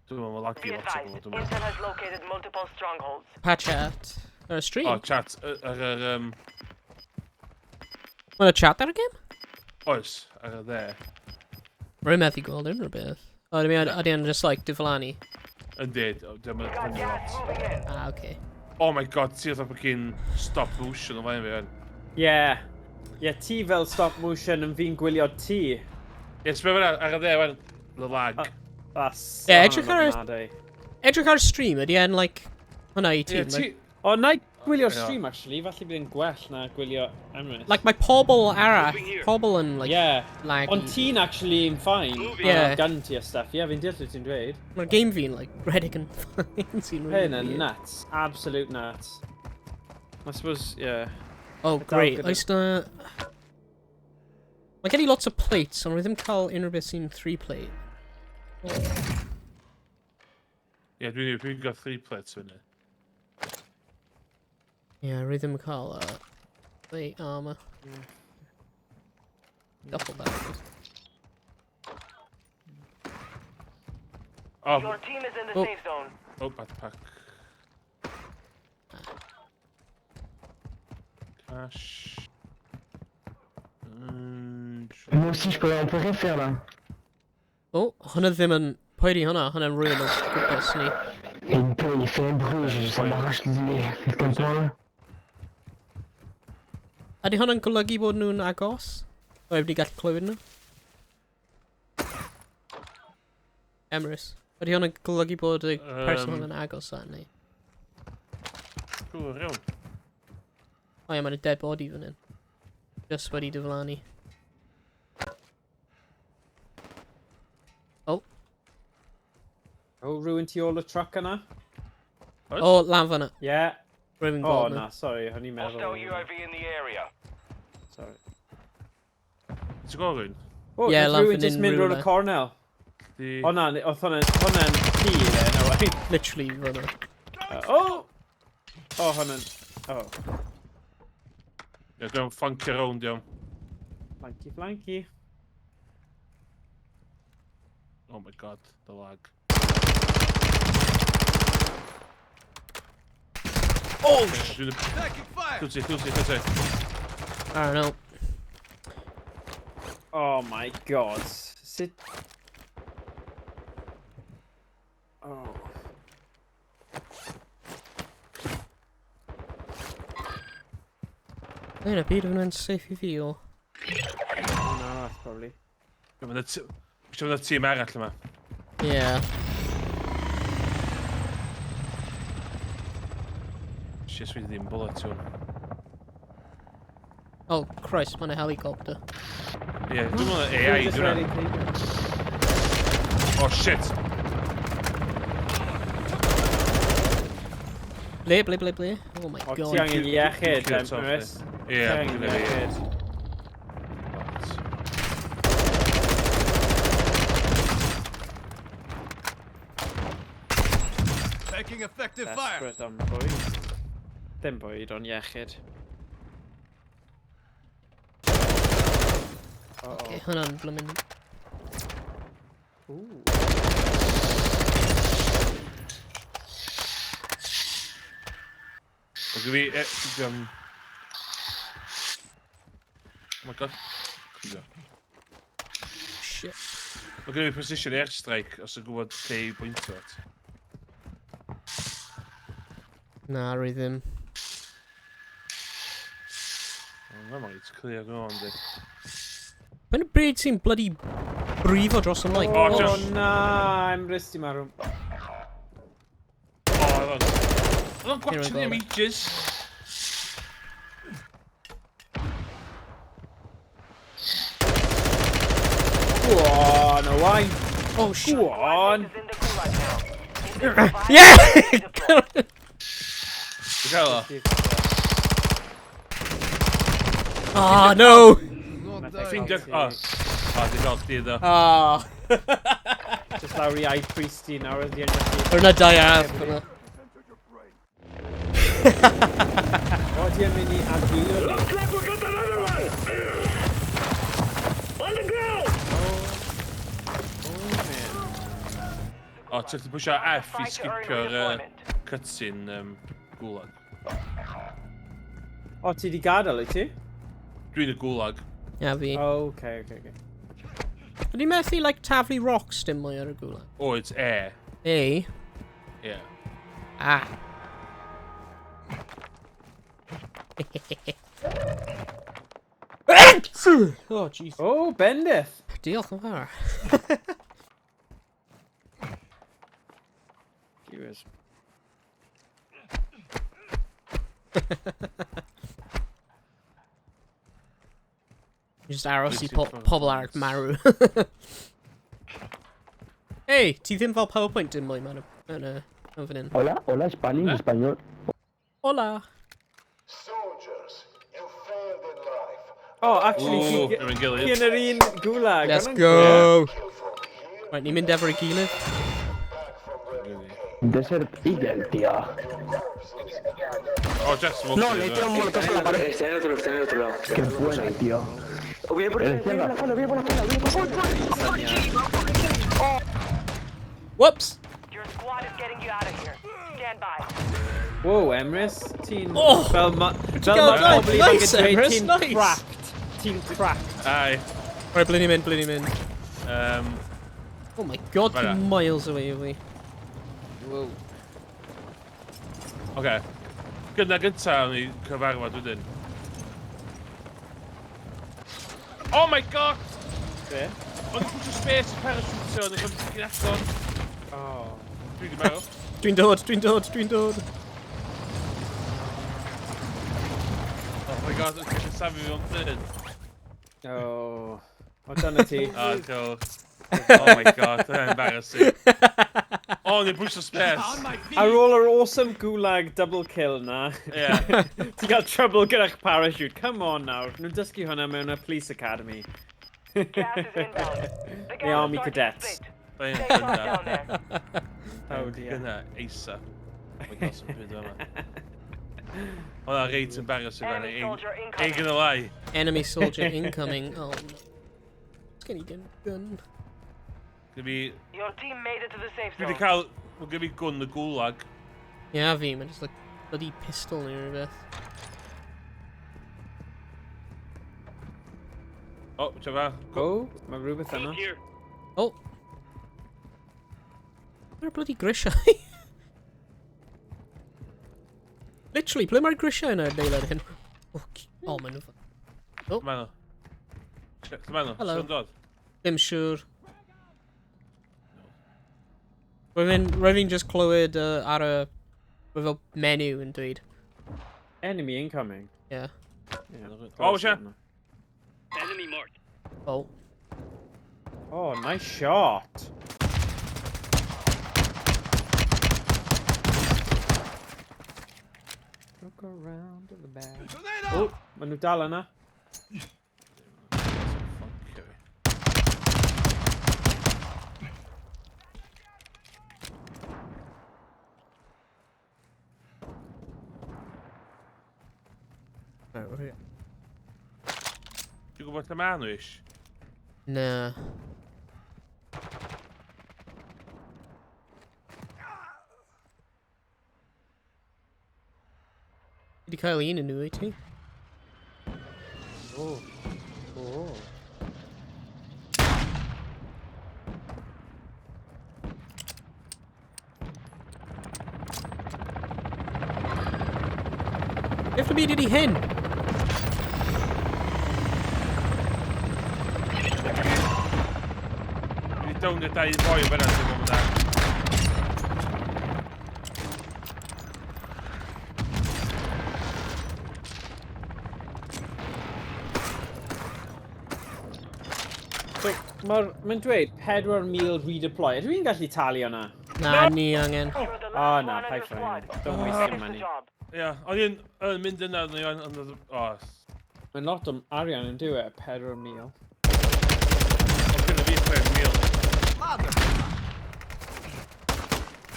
Dwi'n meddwl mae lagi Be lot o advised, bobl. Intel has located multiple strongholds. Pa chat? Ar y stream? O, chat. Ar yr... Mae'n y chat ar y game? Oes, ar y dde. Rwy'n methu gweld yn rhywbeth. O, ydy yn just like diflannu? Ynddi, dwi'n Got meddwl gas lot. moving in. Ah, okay. Oh my god, ti oedd o'n cyn stop motion o fain fi yn. Yeah. Yeah, ti fel stop motion yn fi'n gwylio ti. Ie, sbio fan ar y dde, fan, the lag. That's Yeah, edrych ar y stream, ydy yn like... Hwna I ti. O, na Gwylio'r stream, actually. Falle bydd yn gwell na gwylio Emrys. Like, mae pobl arall, pobl yn, like, laggy. Ond ti'n actually yn fine. Gun ti a stuff. Fi'n deall ti'n dweud. Mae'r game fi'n, like, redig yn fine. Hyn yn nuts. Absolute nuts. I suppose, Oh, great. Oes na... Mae gen i lots of plates, ond rwy ddim cael unrhyw beth sy'n 3-plate. Ie, dwi'n gael 3 plates fyny. Ie, rwy ddim yn cael plate armor. Duffel bag. Your team is in the safe zone. Oh, backpack. Cash. Moi aussi, on peut rien faire là. Oh, hwnna ddim yn... Pwy di hwnna? Hwnna'n rwy'n o gwybod ni. Il fait un bruit, ça m'arrache les nez. Comme ça. Ydy hwnna'n golygu bod nhw'n agos? O, efo ni gallu clywed nhw? Emrys. Ydy hwnna'n golygu bod y person hwnna'n agos at ni? Cool, iawn. O ie, mae'n dead body fan hyn. Just wedi diflannu. Oh. Oh, rhywun tu ôl y truck yna? O, lan fan'na. Yeah. Rwy'n Oh, gweld na, sorry, o'n i'n meddwl. Hostile UAV in the area. Sorry. Ti'n gwybod rhywun? Oh, Yeah, yeah, rhywun just mynd rwy'n y cornel. O na, oedd hwnna'n ti, no way. Literally fan'na. Oh! Oh, hwnna'n... Oh. Ie, dwi'n flancio rownd, iawn. Flanky, flanky. Oh my god, the lag. Oh, Dwi'n... Taking fire. Cwti. I don't know. Oh my god. Sit... Oh. Mae'n y byd yn safe i fi o. No, that's probably... Dwi'n mynd y tîm arall yma. Yeah. Shit, fi ddim bullet hwn. Oh, Christ, mae'n a helicopter. Ie, dwi'n mynd AI, dwi'n mynd. Oh, shit! Ble. Oh my god. O, ti angen iechyd, Emrys. Ie, dwi'n mynd iechyd. Taking effective fire. Desperate am bwyd. Dim bwyd, ond iechyd. Okay, hwnna'n blymyn. Ooh. Mae gen fi... Oh my god. Shit. Mae gen fi position airstrike os yn gwybod lle i bwyntio at. Na, rwy ddim. Na, mae'n rhaid clear nhw ond di. Mae'n y bryd sy'n bloody brifo dros y mic. Oh na, Emrys di marw. Oedd o'n gwachio ni am ages. Go on, Owain. Oh shit. Go on. Yeah! Ti'n cael o? Ah, no! Ffeindio... O, ti'n cael chdi iddo. Ah. Just lawr I priesty nawr at the end of the... Yr yna dau arall hwnna. O, ti yn mynd i adwylio ni. Looks like we got another one. On the ground. O, ti'n gallu pwysio F i skipio'r cutscene gwlag. O, ti di gadael i ti? Dwi'n y gwlag. Ia fi. Oh, okay. Ydy methu, like, taflu rocks dim mwy ar y gwla? O, it's A. A? Ie. Ah. Oh, jeez. Oh, bendith. Diolch yn fawr. Viewers. Just aros I pobl ar marw. Hey, ti ddim fel PowerPoint dim mwy man yn fan hyn. Hola, hola, Spanish, español. Hola. Soldiers, you failed in life. Oh, actually, They're in Gilead. Cyn yr un gwlag. Let's O'n go. Kill from here, Right, ni'n mynd efo'r gilydd. back from where you came. Desert Eagle, tío. Oh, Jeff's No, le tiro un molotov a la pared. Está en el otro lado. Qué buena, tío. Viene por la izquierda. Viene por la izquierda. Whoops. Your squad is getting you out of here. Stand by. Whoa, Emrys. Ti'n... Oh! Fel ma... Fel go, ma pobl ifanc nice, yn dweud, Emrys, ti'n nice. cracked. Ti'n cracked. Aye. Right, blyn ni'n mynd. Oh my god, Right, dwi'n miles away o fi. Whoa. Okay. Gynna gynta ni cyfarfod wedyn. Oh my god! Be? O'n i'n pwysio space i parachutio, o'n i'n ffycin agor. Oh. Dwi di meddwl. Dwi'n dod. Oh my god, o'n i'n safio fi o'n ffyn. Oh. O dyna ti. Oh, cool. Oh my god, that's embarrassing. Oh, o'n i'n pwysio space. Ar ôl yr awesome gulag double kill na. Yeah. Ti'n cael trouble gyda'ch parachute. Come on now. Nhw'n dysgu hwnna mewn y police academy. Gas is inbound. The gas army is starting to cadets. split. Fe'n Stay sharp down there. Oh dear. Gynna, eisa. Oh my god, sy'n byd yma. Hwna reit embarrassing fan. Enemy soldier Ain't incoming. gonna lie. Enemy soldier incoming. Oh no. Skinny gun. Gonna be... Your team made it to the safe Dwi zone. di cael... We're gonna be gun the gulag. Yeah, fi, mae'n just like bloody pistol neu rhywbeth. Oh, Java. Oh, mae rhywbeth yna. Oh! Mae'r bloody grisiau. Literally, ble mae'r grisiau yna yn neud hyn? Oh, ma'n nhw... Oh. Dyma nhw. Dyma nhw. Hello. Sy'n dod. Ddim siŵr. Rwy'n fi'n just clywed ar y... fel menu yn dweud. Enemy incoming. Yeah. Oh, siya. Oh. Oh, nice shot. Look around to the back. Oh, mae nhw dal yna. Dwi'n gwybod lle ma' nhw ish. Na. Fi 'di cael un yn nhw i ti. Oh. Oh. Beth am byd ydi hyn? Dwi di down y dau boi o fyna sy'n gwybod da. So, mae'n dweud 4,000 redeploy. Ydw i'n gallu talu hwnna? Na, ni angen. You're the Oh, last no, one in pay the for squad. it. Don't waste your Finish the money. job. Ia, o'n i'n mynd yna, o, Mae'n lot o arian yn dyw e, 4,000. o'n gynnu fi 5,000.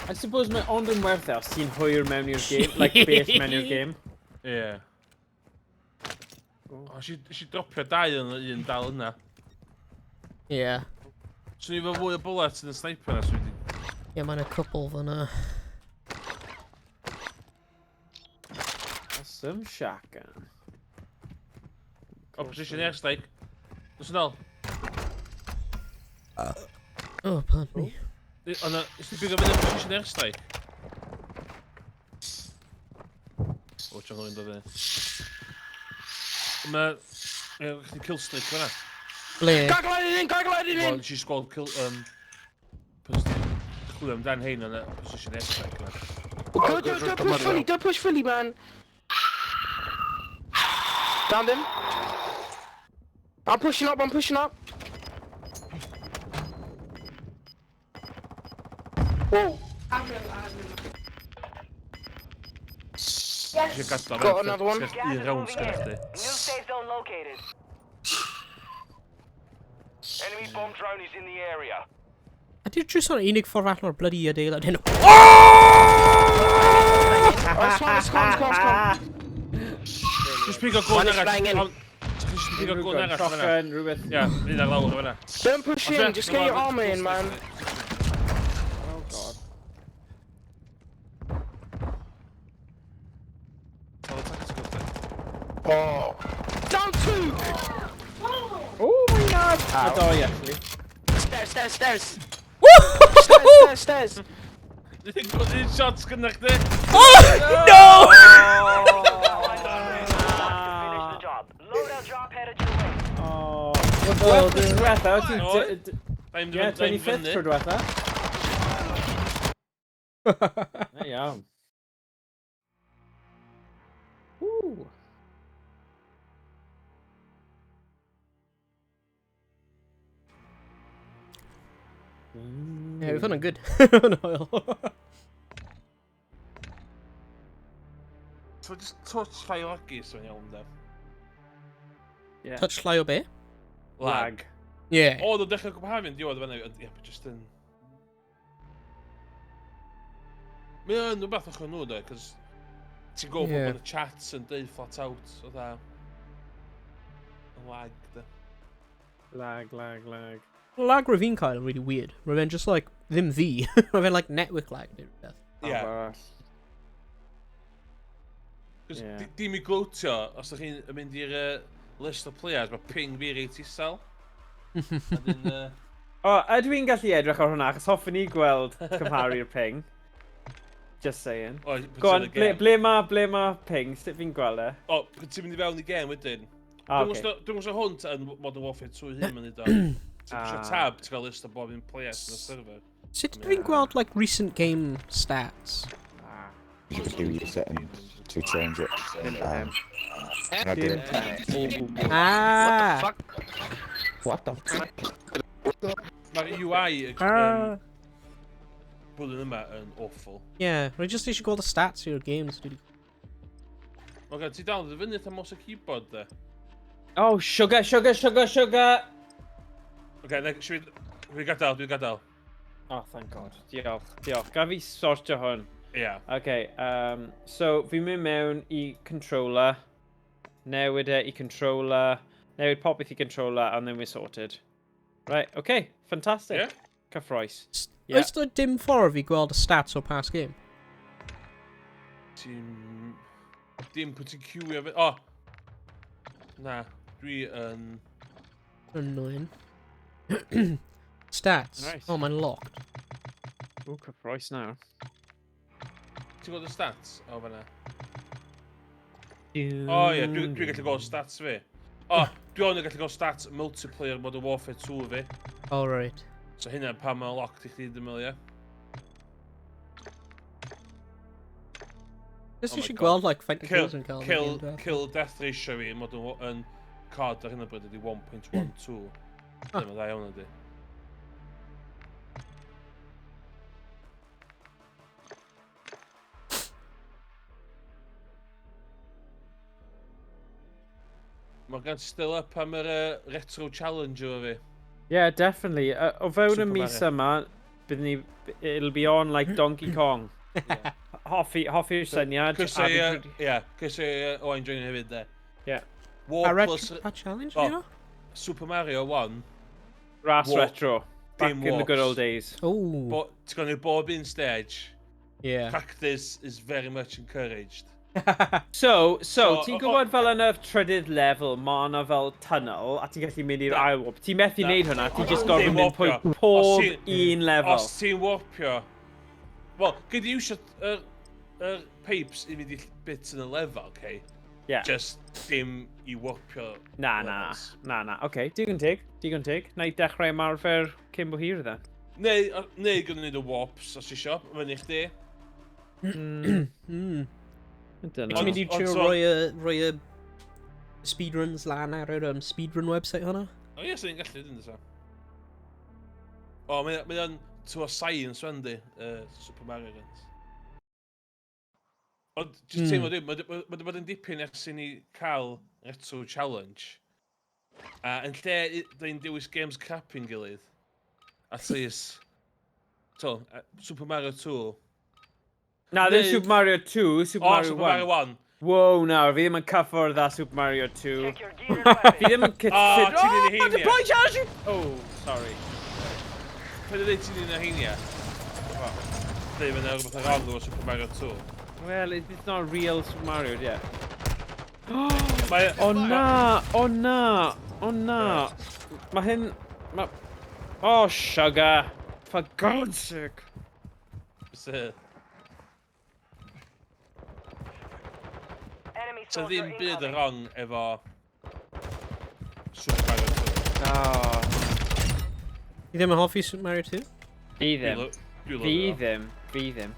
I suppose mae ond yn werth e os ti'n hwyr mewn i'r game, like base mewn i'r game. Ie. O, si dropio dau yn un dal yna. Yeah. So ni fel fwy o bullets yn y sniper na sydd wedi... Yeah, mae'n a couple fyna. Awesome shotgun. O, position airstrike. Nys yn ôl. Oh, pardon me. O'na, ys ti'n bygio fynd yn position airstrike? O, ti'n hwy'n dod e. Mae... Chdi killstreak fyna. Ble? Wel, nes i sgweld kill... Chwilio amdan hein yn y position airstrike yna. Don't push fully, man. Downed him. I'm pushing up. Whoa. Got another one. Gas is moving in. New safe zone located. Enemy bomb drone is in the area. Ydy'r drws o'n unig ffordd allan o'r bloody adeilad hyn? Just pick a gun arall. Just pick a gun arall. Shotgun, rhywbeth. Ie, un ar lawr yma. Don't push in, just get your armor in, man. Oh god. Oh. Down 2! Oh my god! I die actually. Stairs. Stairs. Un shots gyda chdi. No! Finish the job. Loadout drop headed your way. Oh. Well, the diwetha, yeah, 25th tro diwetha. There you go. Woo. Yeah, we've done a good. So just touch llai so iawn da. Yeah. Touch llai o be? Lag. Yeah. O, dwi'n dechrau gwybod diwedd fyny. Ie, just yn... Mae yn rhywbeth o'ch nhw, da, cos... Ti'n gwybod bod y chats yn deud flat out, o dda... Lag, da. Lag. Lag rwy'n cael yn really weird. Rwy'n just like, ddim fi. Rwy'n like network lag. Ie. Cos dim I glwtio, os ydych chi'n mynd i'r list o players, mae ping fi reit isel. O, ydw i'n gallu edrych ar hwnna, achos hoffwn I gweld cymharu'r ping. Just saying. Go on, ble ma ping, sut fi'n gweld e? O, ti'n mynd I fewn I gem wedyn. Dwi'n gwrs o hwnt yn Modern Warfare 2 hyn mynd I do. Ti'n gwrs o tab, ti'n cael list o bob un players yn y server. Sut ydw i'n gweld like recent game stats? You just do your settings to change it. And I did. What the fuck? Mae'r UI blwyddyn yma yn awful. Yeah, rwy'n just eisiau gweld y stats i'r games. Ok, ti dal dy fyny tam os y keyboard de. Oh, sugar! Ok, dwi'n gadael. Oh, thank god. Diolch. Gaf fi sortio hwn. Yeah. Okay, so fi'n mynd mewn I controller, newid I controller, newid popeth I controller, and then we're sorted. Right, okay, fantastic. Yeah? Cyffroes. Yeah. Oes there dim ffordd fi gweld y stats o past game? Dim put in queue of it. Oh! Na, dwi yn... Annoying. Stats. Nice. Oh, mae'n locked. Ooh, cyffroes now. Ti'n gweld y stats? O, fanna. O, ie, dwi'n gallu gweld stats fi. O, dwi ond yn gallu gweld stats multiplayer Modern Warfare 2 fi. Oh, right. So hynna pan mae'n locked I chdi dymil, ie. Just eisiau gweld, like, fight the kills yn cael... Kill death ratio fi yn card ar hyn o bryd ydi 1.12. Dyma dda iawn ydi. Mae gan still up am yr retro challenge o fi. Yeah, definitely. O fewn y mis yma, it'll be on like Donkey Kong. Hoffi'r syniad. Cys Owain join hefyd de. Yeah. A challenge, you know? Super Mario 1. Ras retro. Back in the good old days. Oh. Ti'n gwneud bob un stage. Yeah. Practice is very much encouraged. So, ti'n gwybod fel yn y trydydd level, ma' yna fel tunnel, a ti'n gallu mynd i'r ail warp. Ti'n methu wneud hwnna, ti'n just gorfod mynd pwy pob un level. Os ti'n warpio... Wel, gyd i iwsio pipes I mynd I bits yn y lefel, okay? Yeah. Just dim I warpio... Na. Okay, digon tig. Na I dechrau ymarfer cyn bo hir then. Neu gynnu neud y warps os isio, fyny I chdi. Ti'n mynd I trio roi y speedruns lan ar yr speedrun website hwnna. O ie, sy'n gallu, dyn nhw. O, mae o'n to a science fan di, Super Mario Runs. Ond, jyst teimlo di, mae bod yn dipyn ers i ni cael retro challenge. A yn lle, dyn dewis games crap i'n gilydd. At least, Super Mario 2. Na, ddim Super Mario 2, Super Mario 1. Super Mario 1. Wow, nawr, fi ddim yn cyffwrdd â Super Mario 2. Check your gear and weapons. Fi ddim yn cyffwrdd... ti'n un o heini. Deploy charge! Oh, sorry. Pwede dweud ti'n un o heini? Ddim yn rhywbeth ar ôl o Super Mario 2. Well, it's not real Super Mario, yeah. Oh na! Oh na! Oh na! Mae hyn... Oh, sugar! For God's sake! So ddim byd yn wrong efo Super Mario 2. Oh. Ti ddim yn hoffi Super Mario 2? Fi ddim. Fi ddim. Fi ddim.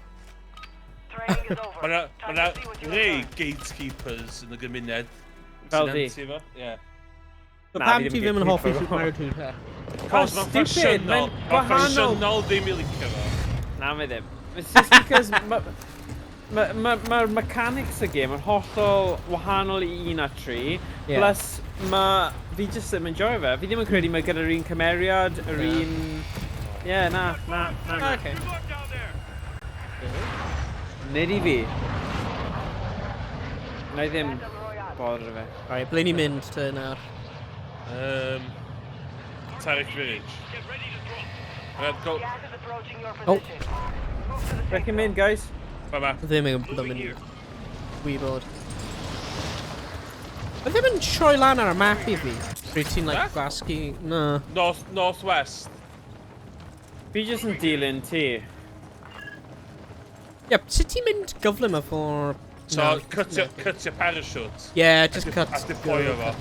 Mae yna rei gatekeepers yn y gymuned. Fel fi. Ie. Pam ti ddim yn hoffi Super Mario 2 te? Cos mae'n ffasiynol. Mae'n ffasiynol ddim i licio fo. Na, mi ddim. It's just because mae'r mechanics y game yn hollol wahanol i 1 a 3. Plus, fi just ddim yn enjoy fe. Fi ddim yn credu mae gyda'r un cymeriad, yr un... Ie, na. Okay. Nid i fi. Na i ddim bodr fe. Alright, ble ni'n mynd te nawr? Tarek Village. Right, go. Oh. Rhaid chi'n mynd, guys. Bye-bye. Ddim yn mynd wybod. Mae ddim yn troi lan ar y map i fi. Rydw ti'n, like, gwasgu... No. Northwest. Fi jyst yn dilyn ti. Yep, sut ti'n mynd gyflym o for... So, cut your parachute. Yeah, just cut. A deploy fo.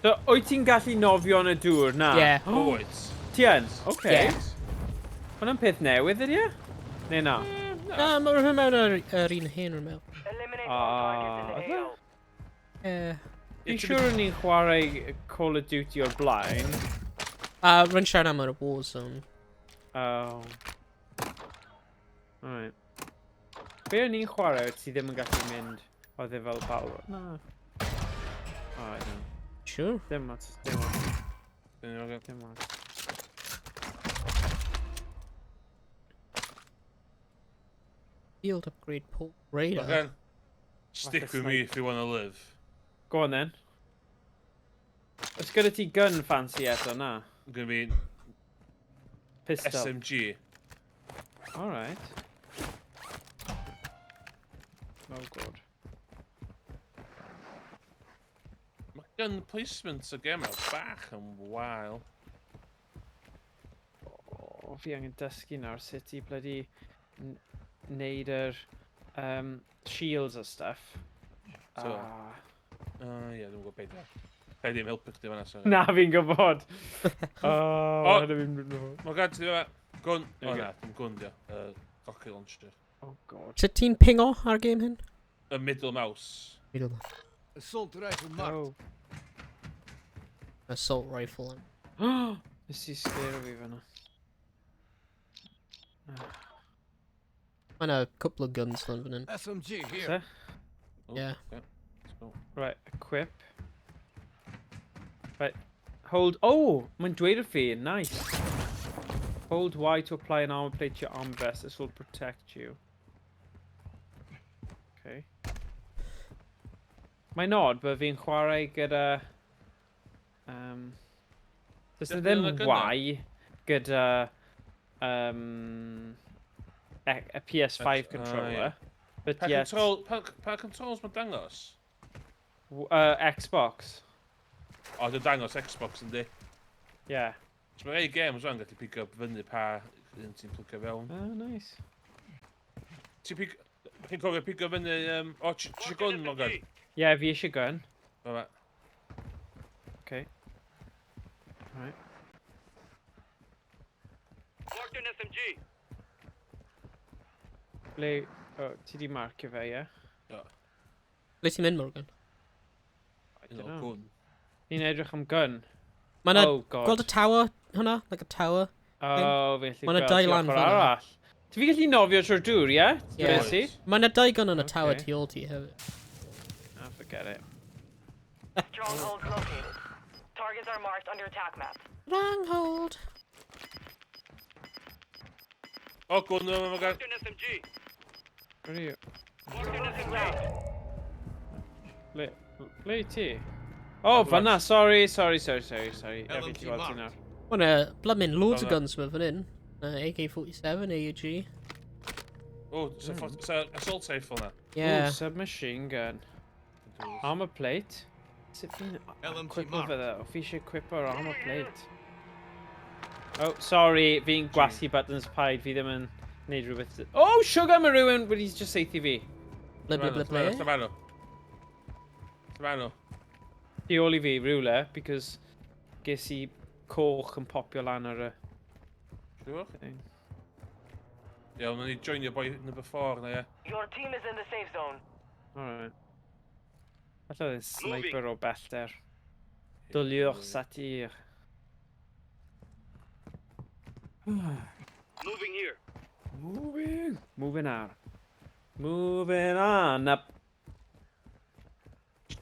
So, wyt ti'n gallu nofio yn y dŵr, na? Yeah. Oes. Ti yn? Oce. Hwna'n peth newydd ydi e? Neu na? Mae rhywun mewn yr un hen rhywun mewn. Fi'n siŵr o'n i'n chwarae Call of Duty o'r blaen. Rwy'n siarad am yr Warzone. Oh. Alright. Be o'n i'n chwarae ti ddim yn gallu mynd o dde fel bawr? Na. Oh, I don't. Sure. Dim ots. Field upgrade port radar. Okay. Stick with me if you want to live. Go on then. Oes gyda ti gun fancy eto, na? I'm going to be Pistol. SMG. Alright. Oh god. Mae gun placement y gem o bach yn wael. Oh, fi angen dysgu nawr sut i bloody neud yr shields a stuff. So. Ie, dwi'n gwybod beth. Rhaid i'n helpu chdi fan'na, sorry. Na, fi'n gwybod. Mae gad ti fe. Gun. O na, dim gun dio. Rocket launcher. Oh god. Sut ti'n pingo ar game hyn? Y middle mouse. Middle. Assault rifle marked. Assault rifle. Nes i sgero fi fan'na. Mae yna couple of guns fan hyn. SMG here. Yeah. Let's go. Right, equip. Right, hold. Oh, mae'n dweud wrth fi, nice. Hold Y to apply an armor plate to your armor vest. This will protect you. Okay. Mae'n odd, but fi'n chwarae gyda... Does ddim Y gyda... a PS5 controller. But yet... Pa controls mae'n dangos? Xbox. O, dwi'n dangos Xbox yndi. Yeah. So mae rei games o'n gallu pick up fyny pa un ti'n plwcio fewn. Oh, nice. Chi'n cofio pick up fyny... O, ti'n gun o'n gan? Yeah, fi eisiau gun. Fa. Okay. Right. Marked an SMG. Ble... O, ti di marcio fe, ie? Le ti'n mynd, Morgan? I don't know. Ni'n edrych am gun. Mae na... Oh, God. Gweld y tower hwnna? Like a tower? O, fe Ma' 'na dau lan fan'na. arall. Ti fi gallu nofio trwy'r dŵr, ie? Ie. Mae na dau gun yn y tower tu ôl ti hefyd. Ah, forget it. Strongholds located. Targets are marked on your attack map. Stronghold. O, gwn nhw, mae'n gael. Where are you? Ground. Le i ti? Oh, fanna, sorry. Efi ti gweld ti nawr. Mae na... Blymyn, loads o guns yma fan hyn. AK-47, AUG. O, assault rifle na. Yeah. Ooh, submachine gun. Armor plate. Sut fi'n equipo fe dde? O fi eisiau equipo'r armor plate. Oh, sorry, fi'n gwasi buttons paid, fi ddim yn neud rhywbeth. Oh, sugar, mae rhywun wedi just seithi fi. Lle Ti ôl i fi rhywle, because ges i coch yn popio lan ar y... Iawn, nawn ni joinio boi number 4 na, ie. Your team is in the safe zone. Alright. Alla oedd sniper o bellter. Dwliwch satir. Moving here. Moving on up.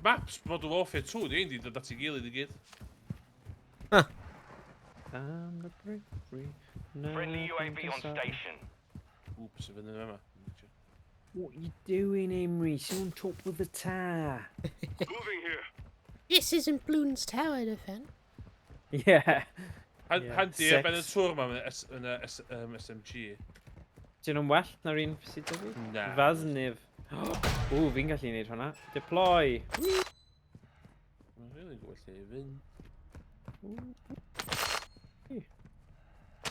Maps Modern Warfare 2, di un di dod at ei gilydd i gyd. I'm the free. Friendly UAV on station. Oops, y fyny yma. What you doing, Emrys? You're on top of the tower. Moving here. This isn't Bloon's tower, defend. Yeah. Handi, ben y tŵr yma yn y SMG. Dyn nhw'n well na'r un sydd â fi? Na. Fasnif. Ww, fi'n gallu neud hwnna. Deploy. Mae'n rili gwell lle i fynd.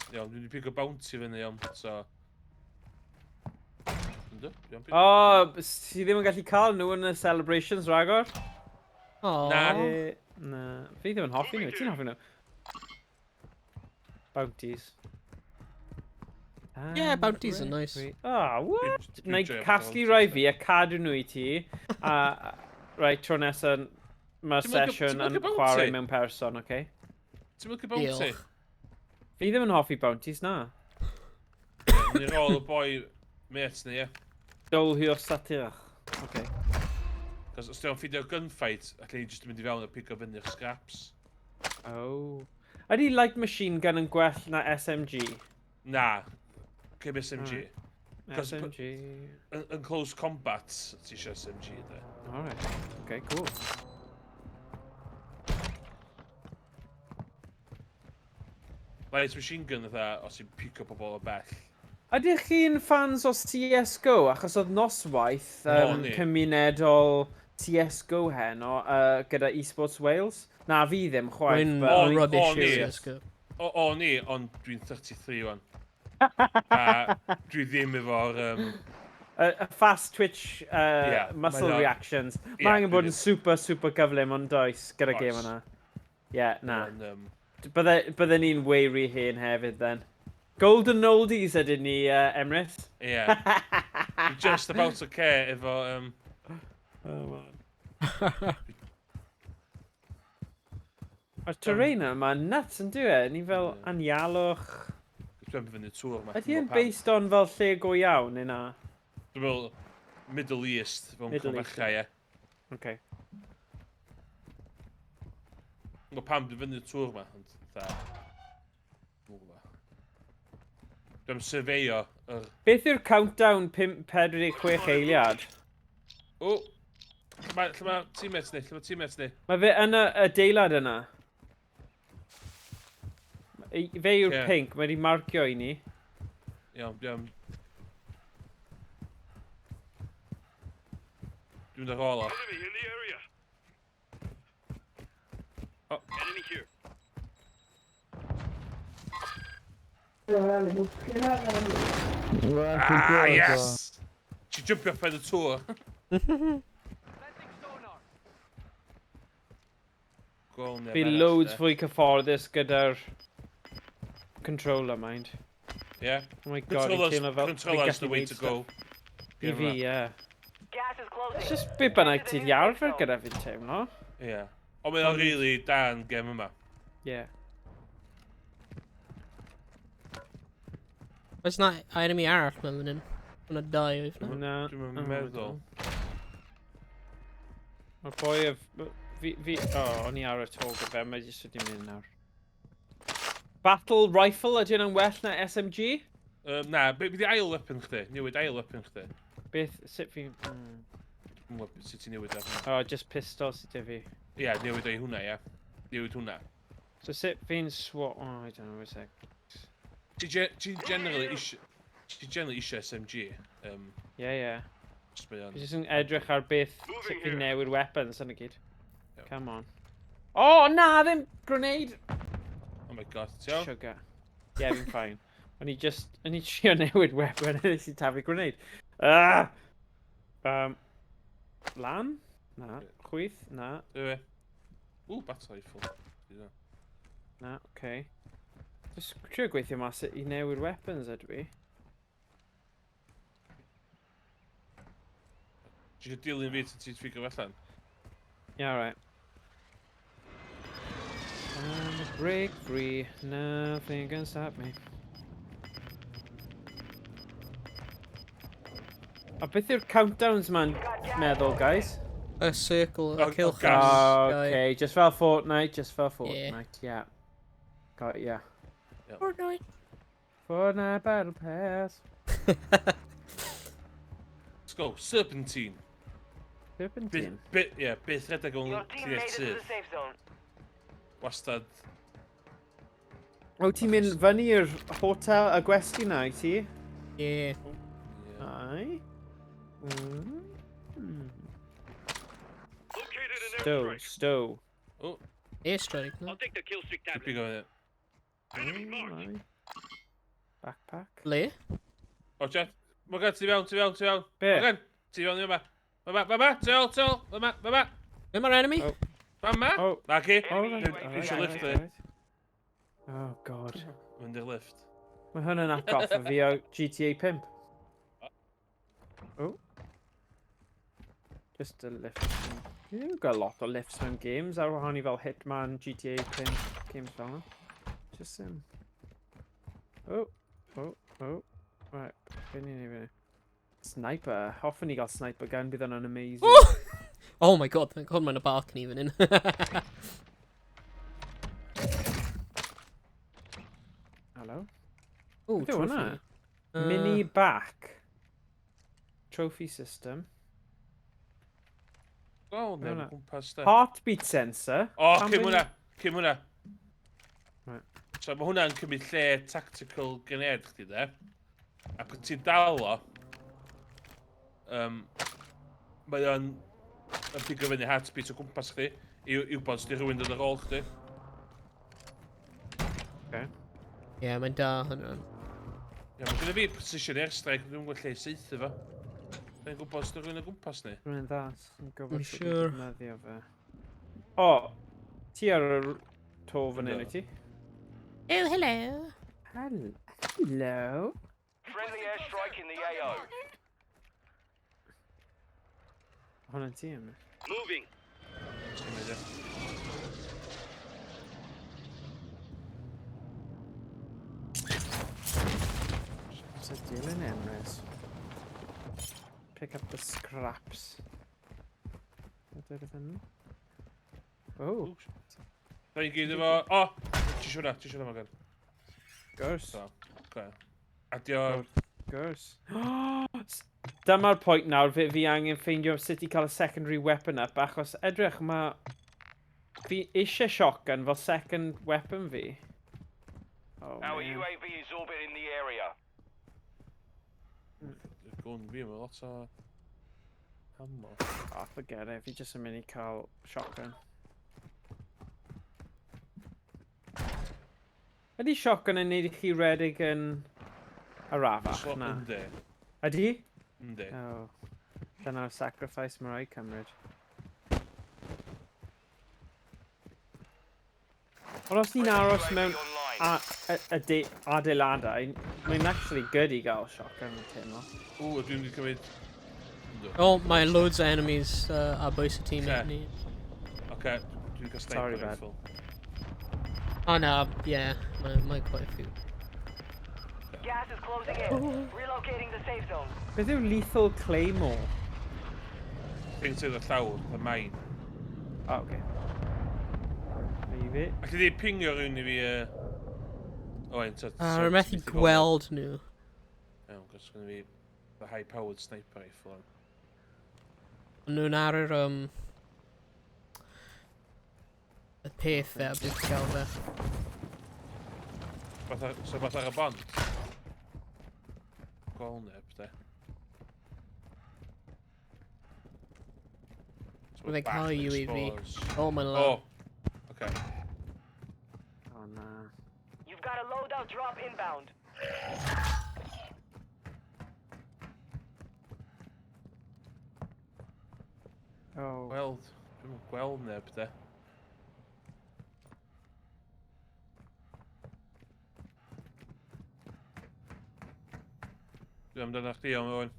Iawn, dwi'n pigo bounty fyny, iawn, so... O, ti ddim yn gallu cael nhw yn y celebrations, ragor? Na. Na. Fi ddim yn hoffi nhw, ti'n hoffi nhw? Bounties. Yeah, bounties are nice. Ah, what? Na i casglu rai fi a cadw nhw i ti. A, right, tro nesaf mae'r session yn chwarae mewn person, oce? Ti'n mynd bounty? Fi ddim yn hoffi bounties, na. Ni'n rôl y boi mates ni, ie. Dowlhi o'r satyrach. Oce. Cos os ti'n fideo gunfight, allan ni jyst yn mynd i fewn a pigo fyny'r scraps. Oh. Ydy light machine gun yn gwell na SMG? Na. Cym SMG. SMG. Yn close combat, ti eisiau SMG, ynddo. Alright. Okay, cool. Light machine gun ytha, os i'n pico pobl o bell. Ydych chi'n fans o CSGO? Achos oedd noswaith cymunedol CSGO heno gyda eSports Wales? Na, fi ddim chwaith. Mae'n rubbish CSGO. O ni, ond dwi'n 33 wan. A dwi ddim efo'r... Fast twitch muscle reactions. Mae angen bod yn super gyflym ond does gyda game yna. Ie, na. Bydden ni'n weiry hen hefyd then. Golden oldies ydyn ni, Emrys. Ie. Just about okay efo... Oh, man. Mae'r terrain yma nuts yn dweud. Ni fel anialwch. Dwi'n fynd i'r tŵr yma. Ydy yn based on fel lle go iawn, neu na? Dwi'n meddwl Middle East, fo'n Cymraeg, ie. Oce. Mae pam dwi'n fynd i'r tŵr yma, ond dda. Dwi'n surveyo yr... Beth yw'r countdown 46 eiliad? O! Lle mae teammates ni? Mae fe yn y adeilad yna. Fe yw'r pink, mae wedi marcio i ni. Iawn, dwi'n ar ôl o. Enemy in the area. Oh. Enemy here. Ah, yes! She jumped up by the tour. Fi loads fwy cyfforddus gyda'r controller, mind. Yeah. Oh my god, fi'n teimlo fel... Controller's the way to go. I fi, ie. Gas is closing. It's just bit bynnag ti di arfer gyda fi'n teimlo. Ie. Ond mae o'n rili dan gem yma. Ie. Oes na enemy arall mewn fan hyn? Hwna dau oedd na. Na. Dwi'n meddwl. Mae'r boi of... O, o'n i ar y to gyda, mae jyst wedi mynd nawr. Battle Rifle, ydy hwnna'n well na SMG? Na, beth di ail weapon chdi? Newid ail weapon chdi? Beth, sut fi'n... Dwi'n gwybod sut ti'n newid ar hwnna. O, just pistol sydd dy fi. Ie, newid ei hwnna, ie. Newid hwnna. So sut fi'n Oh, I don't know, wait a sec. Ti'n generally isio SMG. Ie. Just mae o'n... Fi jyst yn edrych ar beth sut fi'n newid weapons yn y gyd. Come on. Oh, na, ddim! Grenade! Oh my god, ti'n iawn? Sugar. Yeah, fi'n fine. O'n i trio newid weapon a nes i tafu grenade. Ah! Lan? Na. Chwyth? Na. Dwi. Ooh, battle rifle. Na, okay. Just trio gweithio mas i newid weapons ydw i. Ti'n eisiau dilyn fi ti'n ffigur allan? Yeah, alright. I'm a break free, nothing can stop me. A beth yw'r countdowns ma'n meddwl, guys? A circle, a kill Okay, just fel Fortnite, yeah. Got it, yeah. Fortnite. Fortnite Battle Pass. Let's go, Serpentine. Serpentine? Beth redeg o'n Your team made it to the safe zone. Wastad. O, ti'n mynd fyny i'r hotel y gwesti na, i ti? Ie. Ai. Stow. Oh. Airstrike, no? I'll take the kill streak tablet. Big on it. Enemy marked. Backpack. Le? O, Jet. Morgan, ti fewn. Be? Morgan, ti fewn i yma. Fama, tyl. Fama. Be mae'r enemy? Oh. Fama. Oh. Na ci. Oh, Dwi eisiau lift fi. Oh, god. Mynd i'r lift. Mae hwn yn atgoffa fi o GTA 5. Oh. Just a lift. You've got a lot of lifts mewn games. Ar wahan i fel Hitman, GTA 5 games fel yna. Just Oh. Right. Be ni'n ei fyny? Sniper. Hoffwn i gael sniper gun, bydd hwnna'n amazing. Oh my god, thank god mae'n y balcony fan hyn. Hello? Ooh, Beth yw hwnna? trophy. Mini back. Trophy system. O, neb yn gwmpas da. Heartbeat sensor. O, cym hwnna. Right. So mae hwnna'n cymryd lle tactical grenade chdi de. A pan ti'n dal o, mae o'n pigo fyny heartbeat o gwmpas chdi i wybod sydd rhywun yn yr ôl chdi. Ie, mae'n da hwnna. Ie, mae gyda fi position airstrike, dwi'n gwybod lle seithu fo. Dwi'n gwybod sydd rhywun o gwmpas ni. Rwy'n dda, sy'n gwybod Dwi'n siŵr. defnyddio fe. O, ti ar y to fan hyn i ti? Oh, hello. Hello? Friendly airstrike in the AO. Hwna'n ti yma? Moving. Sy'n mynd e. What's a deal in Emrys? Pick up the scraps. What did I find? Oh. Rhaid gyd efo... O! Ti siwr yma gan. Gors. Adio... Gors. Dyma'r pwynt nawr, fi angen ffeindio sut i cael y secondary weapon up, achos edrych mae... Fi eisiau shotgun fel second weapon fi. Oh, Our man. UAV is orbiting the area. Gwn fi efo lot o... ammo. Oh, forget it, fi jyst yn mynd i cael shotgun. Ydy shotgun yn neud i chi redig yn arafach? Na. Ynddi. Ydy? Ynddi. Oh. Dyna'r sacrifice mae rhaid cymryd. Ond os ni'n aros mewn adeiladau, mae'n actually good i gael shotgun yn teimlo. Ww, dwi'n mynd i cymryd Oh, mae loads o enemies ar bwys y tîm ni. Oce, dwi'n cael sniper rifle. Oh no, yeah, mae quite a few. Gas is closing in. Relocating the safe zone. Beth yw lethal claymore? Thing sydd y llawr, y main. Oh, okay. Leave it. Ac ydi pingio rhywun I fi... Owain, Rwy'n methu gweld nhw. Iawn, gos gynnu fi the high-powered sniper rifle. Nhw'n ar yr, y peth fe, a beth gael fe. So fath ar y bont? Gol neb, de. Fe'n cael UAV. Oh, mae'n low. Oh, okay. Oh, nah. You've got a loadout drop inbound. Oh. Gweld. Dwi'n gweld neb, de. Dwi'n amdano chdi o'n Owain.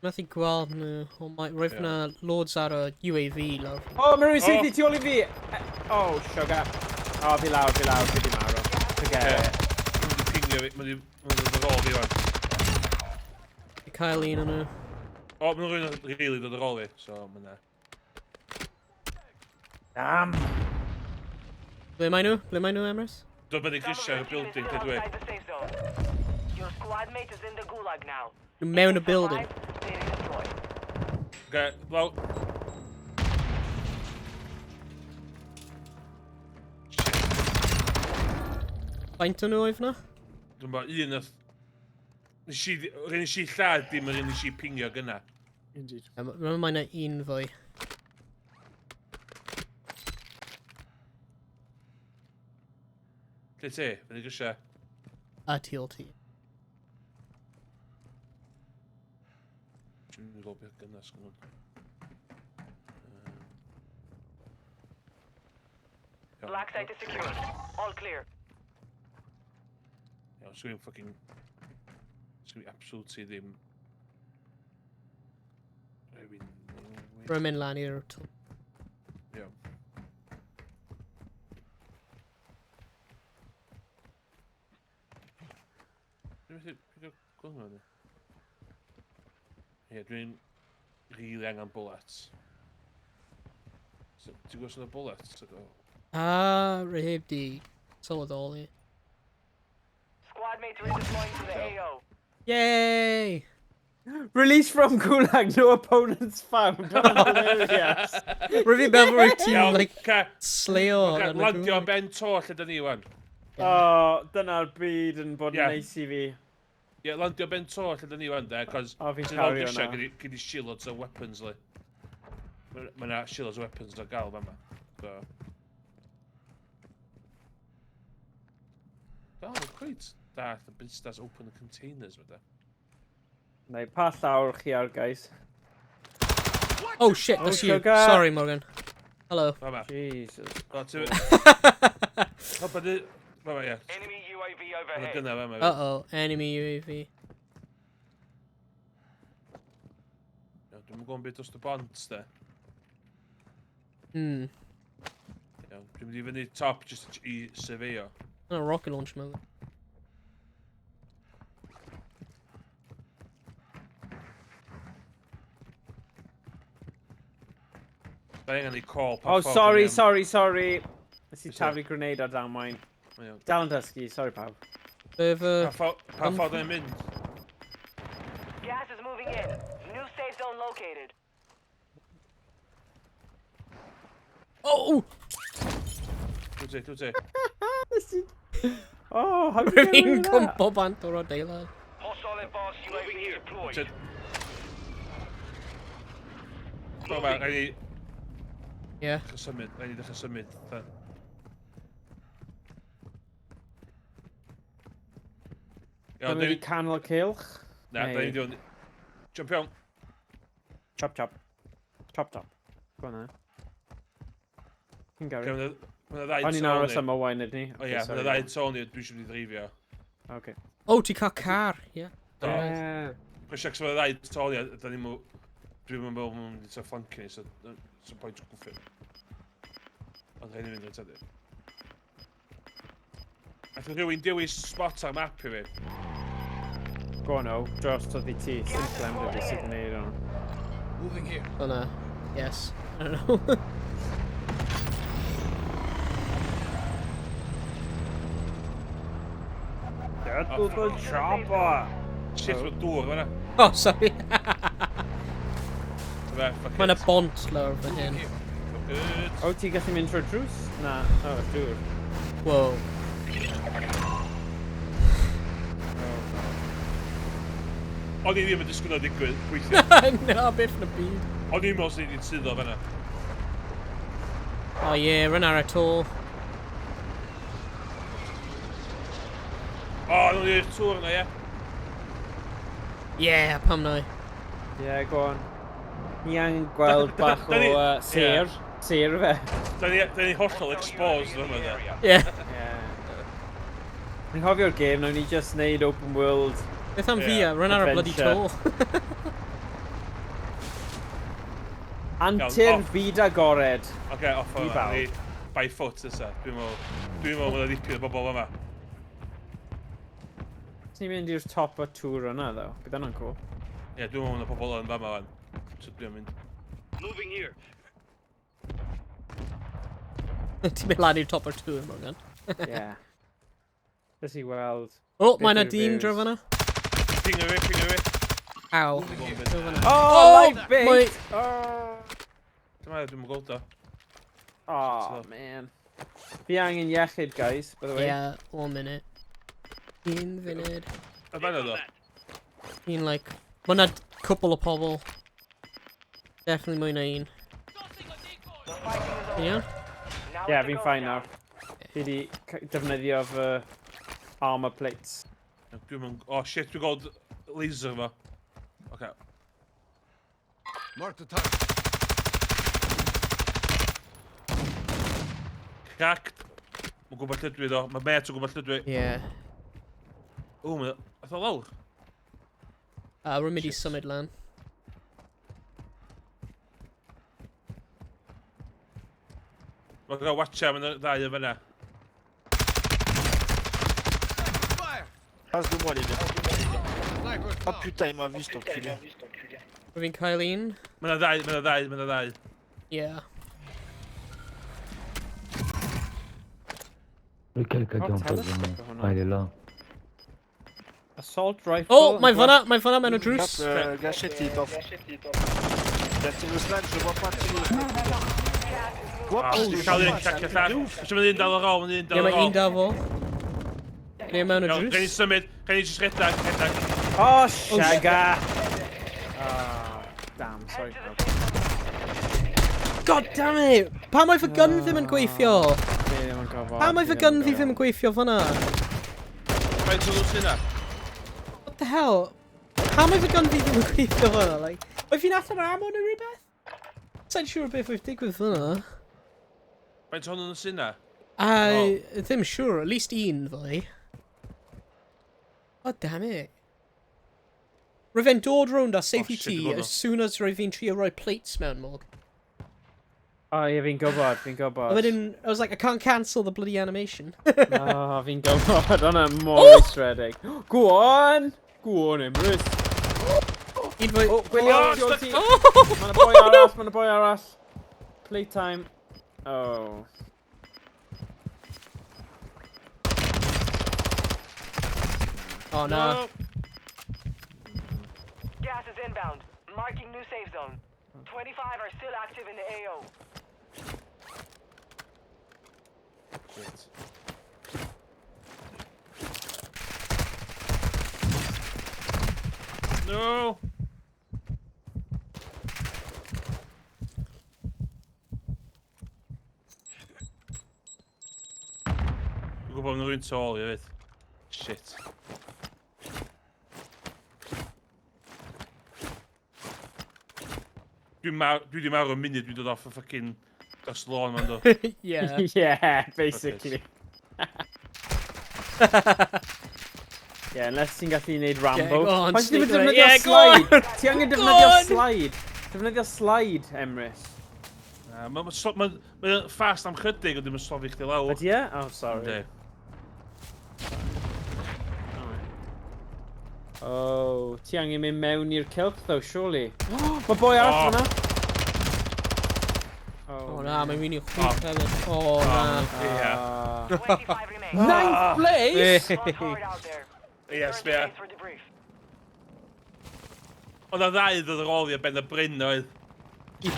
Methu gweld nhw. Oh, roedd yna loads ar y UAV lawr. Oh, mae rhywun sy'n tu ôl I fi! Oh, sugar. Oh, fi lawr, fi di marw. Forget it. Dwi'n pingio fi, mae'n dod ar ôl fi wan. I cael un o'n nhw. O, mae'n rhywun rili dod ar ôl fi, so mae'n ne. Damn! Ble mae nhw? Ble mae nhw, Emrys? Dod fyny grisiau y building, dydw i. Outside the safe zone. Your squad mate is in the gulag now. Nhw mewn y building. Okay, well... Faint o'n nhw oedd na? Dwi'n bod, un oedd... Rhaid i si llad dim yr un i si pingio gyna. Indeed. Mae yna un fwy. Lle ti? Fyny grisiau? A tu ôl ti. Dwi'n gwybod beth gyna sgwrn. Black site is secured. All clear. Iawn, sgwrn ffocin... Sgwrn absolutely ddim... Rwy'n mynd lan i'r tŵl. Iawn. Dwi'n methu pigo gwrn o'n i. Ie, dwi'n rili angen bullets. Ti'n gwybod sy'n y bullets? Rheb di sylweddoli. Squad mates redeploying to the AO. Yay! Release from Gulag, no opponents found. Hilarious. Rwy'n fi meddwl rwy'n ti, Iawn, like, ca. sleo. Landio am ben to lle dyn ni wan. Oh, dyna'r byd yn bod yn neis I fi. Ie, landio ben to lle dyn ni wan de, cos... O, fi'n cario na. Gyd I shields o weapons li. Mae yna shields o weapons o gael fama. So... Oh, quite da, the business open the containers with it. Neu, pa llawr chi ar, guys. Oh shit, that's you. Sorry, Morgan. Hello. Fama. Jesus. Oh, to it. Oh, but it... Fama, yeah. Enemy UAV overhead. Dyna, fama. Uh-oh, enemy UAV. Dwi'n gwybod beth os dy bont, de. Hmm. Dwi'n mynd I fyny top just I surveyo. Oh, rocket launch mode. Da angen I call. Oh, sorry. Nes I taflu grenade ar damwain. Dal yn dysgu, sorry pawb. Pa ffordd yn mynd? Gas is moving in. New safe zone located. Oh! Dwi'n te. Oh, how did you Rwy'n do that? cwmpo bant o'r adeilad. Hostile advanced UAV deployed. Fama, rhaid I... Ie. Rhaid I ddechrau symud. Dwi'n mynd I canol cilch. Na, da ni'n diwn... Jump iawn. Chop. Go on then. Can go. Mae'n ddau O'n i'n aros am Owain ydyn ni. O ie, mae'n ddau Tony, dwi eisiau mynd I ddreifio. Okay. Oh, ti cael car, ie. Prosiect sef y ddau toliad, da ni'n mwyn... Dwi'n meddwl mwyn eitha flancu ni, so... So'n pwynt gwffio. Ond rhaid i fynd yn tydyn. Allai rhywun dewis spot ar map i fi. Go on, o. Dros oedd i ti. Sy'n clem dwi sydd yn neud o'n. Moving here. Oh no. Yes. I don't know. Get to the chopper! Shit, mae'n dŵr fan'na. Oh, sorry. Mae'n Mae'n bont lawr fan hyn. O, ti gallu mynd trwy'r drws? Na. O, dŵr. Whoa. O'n i ddim yn disgwyl o digwydd, gweithio. No, beth yn y byd. O'n i'n meddwl sy'n ni'n syddo fan'na. Oh yeah, run ar y to. O, nhw'n i'r tŵr yna, ie? Yeah, pam no. Yeah, go on. Ni angen gweld bach o sêr. Sêr fe. Da ni hollol exposed yma, da. Yeah. Ni'n hofio'r game, nawr ni just neud open world. Beth am fi, run ar y bloody to. Antur byd agored. Oce, off o'na. By foot, ysa. Dwi'n meddwl bod y dipyn o bobl yma. Ni'n mynd i'r top o tŵr yna, ddo. Bydd yna'n cool. Ie, dwi'n meddwl bod y pobl yn fama fan. So dwi'n mynd. Moving here. Ti'n mynd lan i'r top o'r tŵr, Morgan. Ie. Jyst i weld. Oh, mae'n a dîm dro fan'na. Ping o fi. Ow. Oh, life bait! Dyma, dwi'n gweld o. Oh, man. Fi angen iechyd, guys, by the way. Yeah, 1 minute. 1 funud. A fan o. Like... Mae'n a cwbl o pobl. Definitely mwy na un. Iawn? Yeah, fi'n fine nawr. Fi di defnyddio fy armor plates. Oh shit, dwi'n gweld laser fo. Oce. Mark the target. Cracked. Mae'n gwybod lle dwi do. Mae met yn gwybod lle dwi. Yeah. O, mae'n atho lawr. Rwy'n mynd i symud lan. Mae'n gael watcha am y ddau o fyna. Passe de moi les gars. Oh putain, il m'a vu cet enculé. Rwy'n cael un. Mae'n ddau. Yeah. Il y a quelqu'un qui entend ah, il est là. Assault rifle. Oh, mae'n fyna mewn o drws. Gâchette, il est off. Il a tiré le snipe, je vois pas tirer le snipe. Dwi'n cael un cacio allan. Dwi'n mynd un dal ar ôl, Ie, mae un da fo. Ie, mewn o drws. Gen i symud, gen i jyst redag. Oh, shaga! Damn, sorry. God damn it! Pam mae fy gun ddim yn gweithio? Pam mae fy gun fi ddim yn gweithio fyna? Faint o lwys yna? What the hell? Pam mae fy gun fi ddim yn gweithio fyna? Like, oedd fi'n allan ar ammo neu rhywbeth? Sa'n siŵr beth oedd digwydd fyna. Faint o'n lwys yna? Ddim siŵr, at least un ddoe. God damn it. Rwy'n dod rownd a safety tee as soon as rwy'n trio rhoi plates mewn mog. Oh, yeah, fi'n gwybod. I was like, I can't cancel the bloody animation. Oh, fi'n gwybod. Hwna mor estredig. Go on! Go on, Emrys. Oh, gwylio, ti. Mae'n boi arall. Playtime. Oh. Oh no. Gas is inbound. Marking new safe zone. 25 are still active in the AO. Shit. No! Dwi'n gwybod bod nhw'n tôl i fyd. Shit. Dwi di marw yn munud dwi'n dod off y ffucking dros lôn ma'n do. Yeah. Yeah, basically. Yeah, unless ti'n gallu neud Rambo. Yeah, go on, Pan ti'n sneak away. defnyddio Yeah, go slide? on! Ti angen Go defnyddio on! slide. Defnyddio slide, Emrys. Mae'n fast am chydig, ond ddim yn sofi chdi lawr. Ydy e? Oh, sorry. Oh, ti angen mynd mewn i'r cilch, though, surely. Mae boi arall fyna. Oh, na, mae'n mynd i'r chwith hefyd. Oh, na. 25 remain. Ninth place? Work hard out there. Yes, Return to yeah. base for debrief. Ond a ddau ddod ar ôl i a ben y bryn oedd. Ti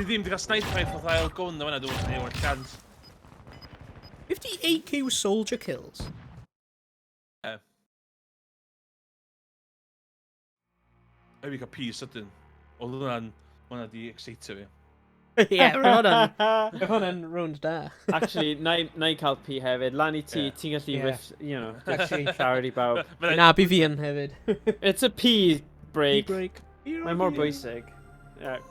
ddim wedi cael sniper rifle fatha ail gun o fanna, dwi'n ni o'r chance. 58 AQ soldier kills. Efi cael peace ydyn. Oedd hwnna di excitio fi. Yeah, hwnna'n round da. Actually, na I cael P hefyd. Lan I ti, ti'n gallu riff, you know, actually charity bawb. Na, bu fi yn hefyd. It's a P break. Break. Mae'n mor bwysig. Yeah.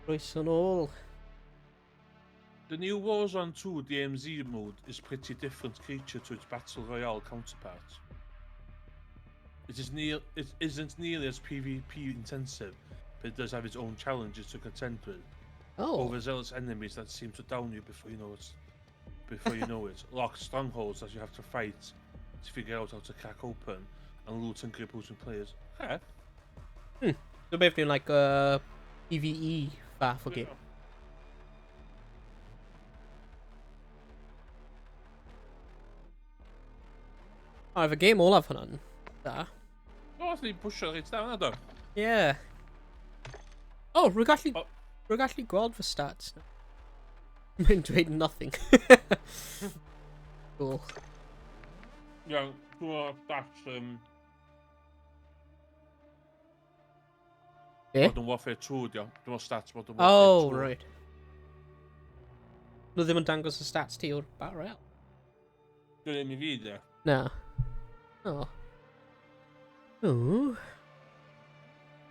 Croeso nôl. The new Warzone 2 DMZ mode is pretty different creature to its Battle Royale counterpart. It isn't nearly as PvP intensive, but it does have its own challenges to contend with. Oh. Overzealous enemies that seem to down you before you know it. Locked strongholds that you have to fight to figure out how to crack open, and loot and grip opposing players. Yeah. So basically like PvE fath o game. O, efo game olaf hwnna'n da. O, os ni'n pwysio reit da hwnna do? Yeah. Oh, rwy'n gallu gweld fy stats. Mae'n dweud nothing. Cool. Iawn, dwi'n stats Modern Warfare 2 dio. Dwi'n stats Modern Warfare 2. Oh, right. Nhw ddim yn dangos y stats ti o'r Battle Royale? Dwi'n ddim I fi dio. Na. Oh. Ooh.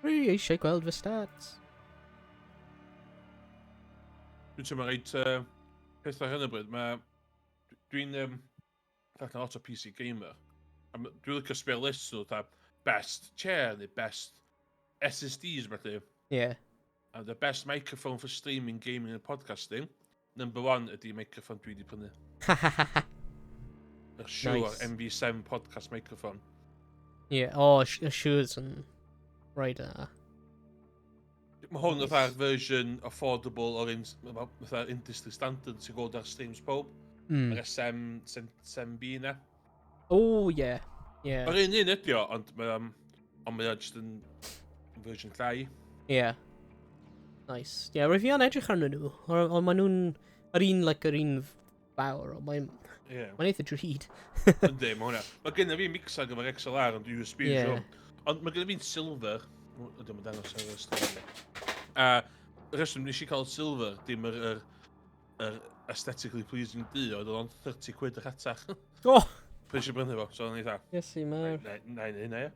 Rwy eisiau gweld fy stats. Dwi'n teimlo reit Peth ar hyn o bryd, dwi'n allan lot o PC gamer. Dwi'n licio sbio list nhw, best chair neu best SSDs, felly. Yeah. And the best microphone for streaming, gaming and podcasting. Number 1 ydy microphone dwi wedi prynu. Y Shure MV7 podcast microphone. Yeah, y Shure's yn right Mae hwn fatha'r version affordable o'r industry standard sy'n gweld ar streams pob. Yr SM7B na. Oh, yeah. Yeah. Yr un ydi o, ond mae just yn version llai. Yeah. Nice. Yeah, rwy'n fi an edrych arnyn nhw. Ond maen nhw'n... yr un fawr, ond mae'n eitha drud. Yndi, mae hwnna. Mae gen i fi mixer gyfer XLR ond USB. Ond mae gen i fi'n silver. Ydym yn dangos ar y stori. Y reswm nes i cael silver, dim yr aesthetically pleasing du, oedd o'n 30 quid y chatach. Oh! Pwy eisiau brynu fo, so o'n eitha. Yes, i mae'r... Na'n un, ie.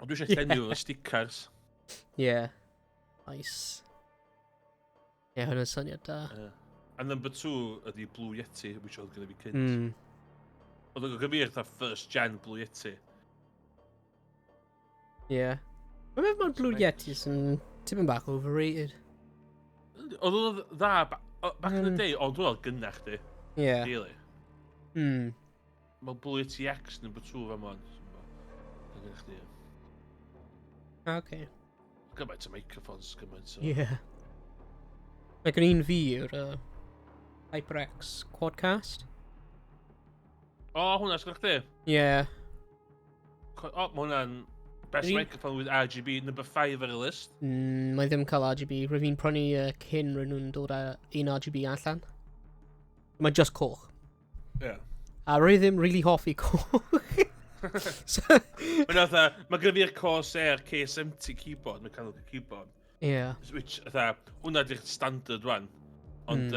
Ond dwi eisiau llenwi o'r stickers. Yeah. Nice. Yeah, hwnna'n syniad da. A number 2 ydi Blue Yeti, which oedd gyda fi cynt. Oedd o'n gyfeir ta first gen Blue Yeti. Yeah. Mae'n meddwl mae'r Blue Yetis yn tipyn bach overrated. Oedd o'n dda, back in the day, ond dwi'n gynnach di. Yeah. Really. Mae Blue Yeti X number 2 fa mwan. Gynnach di. Okay. Gymaint o microphones, gymaint o... Yeah. Mae gen i'n fi yw'r HyperX Quadcast. O, hwnna, sgwrch di? Yeah. O, mae hwnna'n best microphone with RGB, number 5 ar y list. Mae ddim cael RGB. Rwy'n fi'n prynu cyn rydyn nhw'n dod â un RGB allan. Mae just coch. Yeah. A rwy ddim really hoffi coch. Mae gyda fi'r Corsair K70 keyboard, mechanical keyboard. Yeah. Which, hwnna di'r standard one. Ond,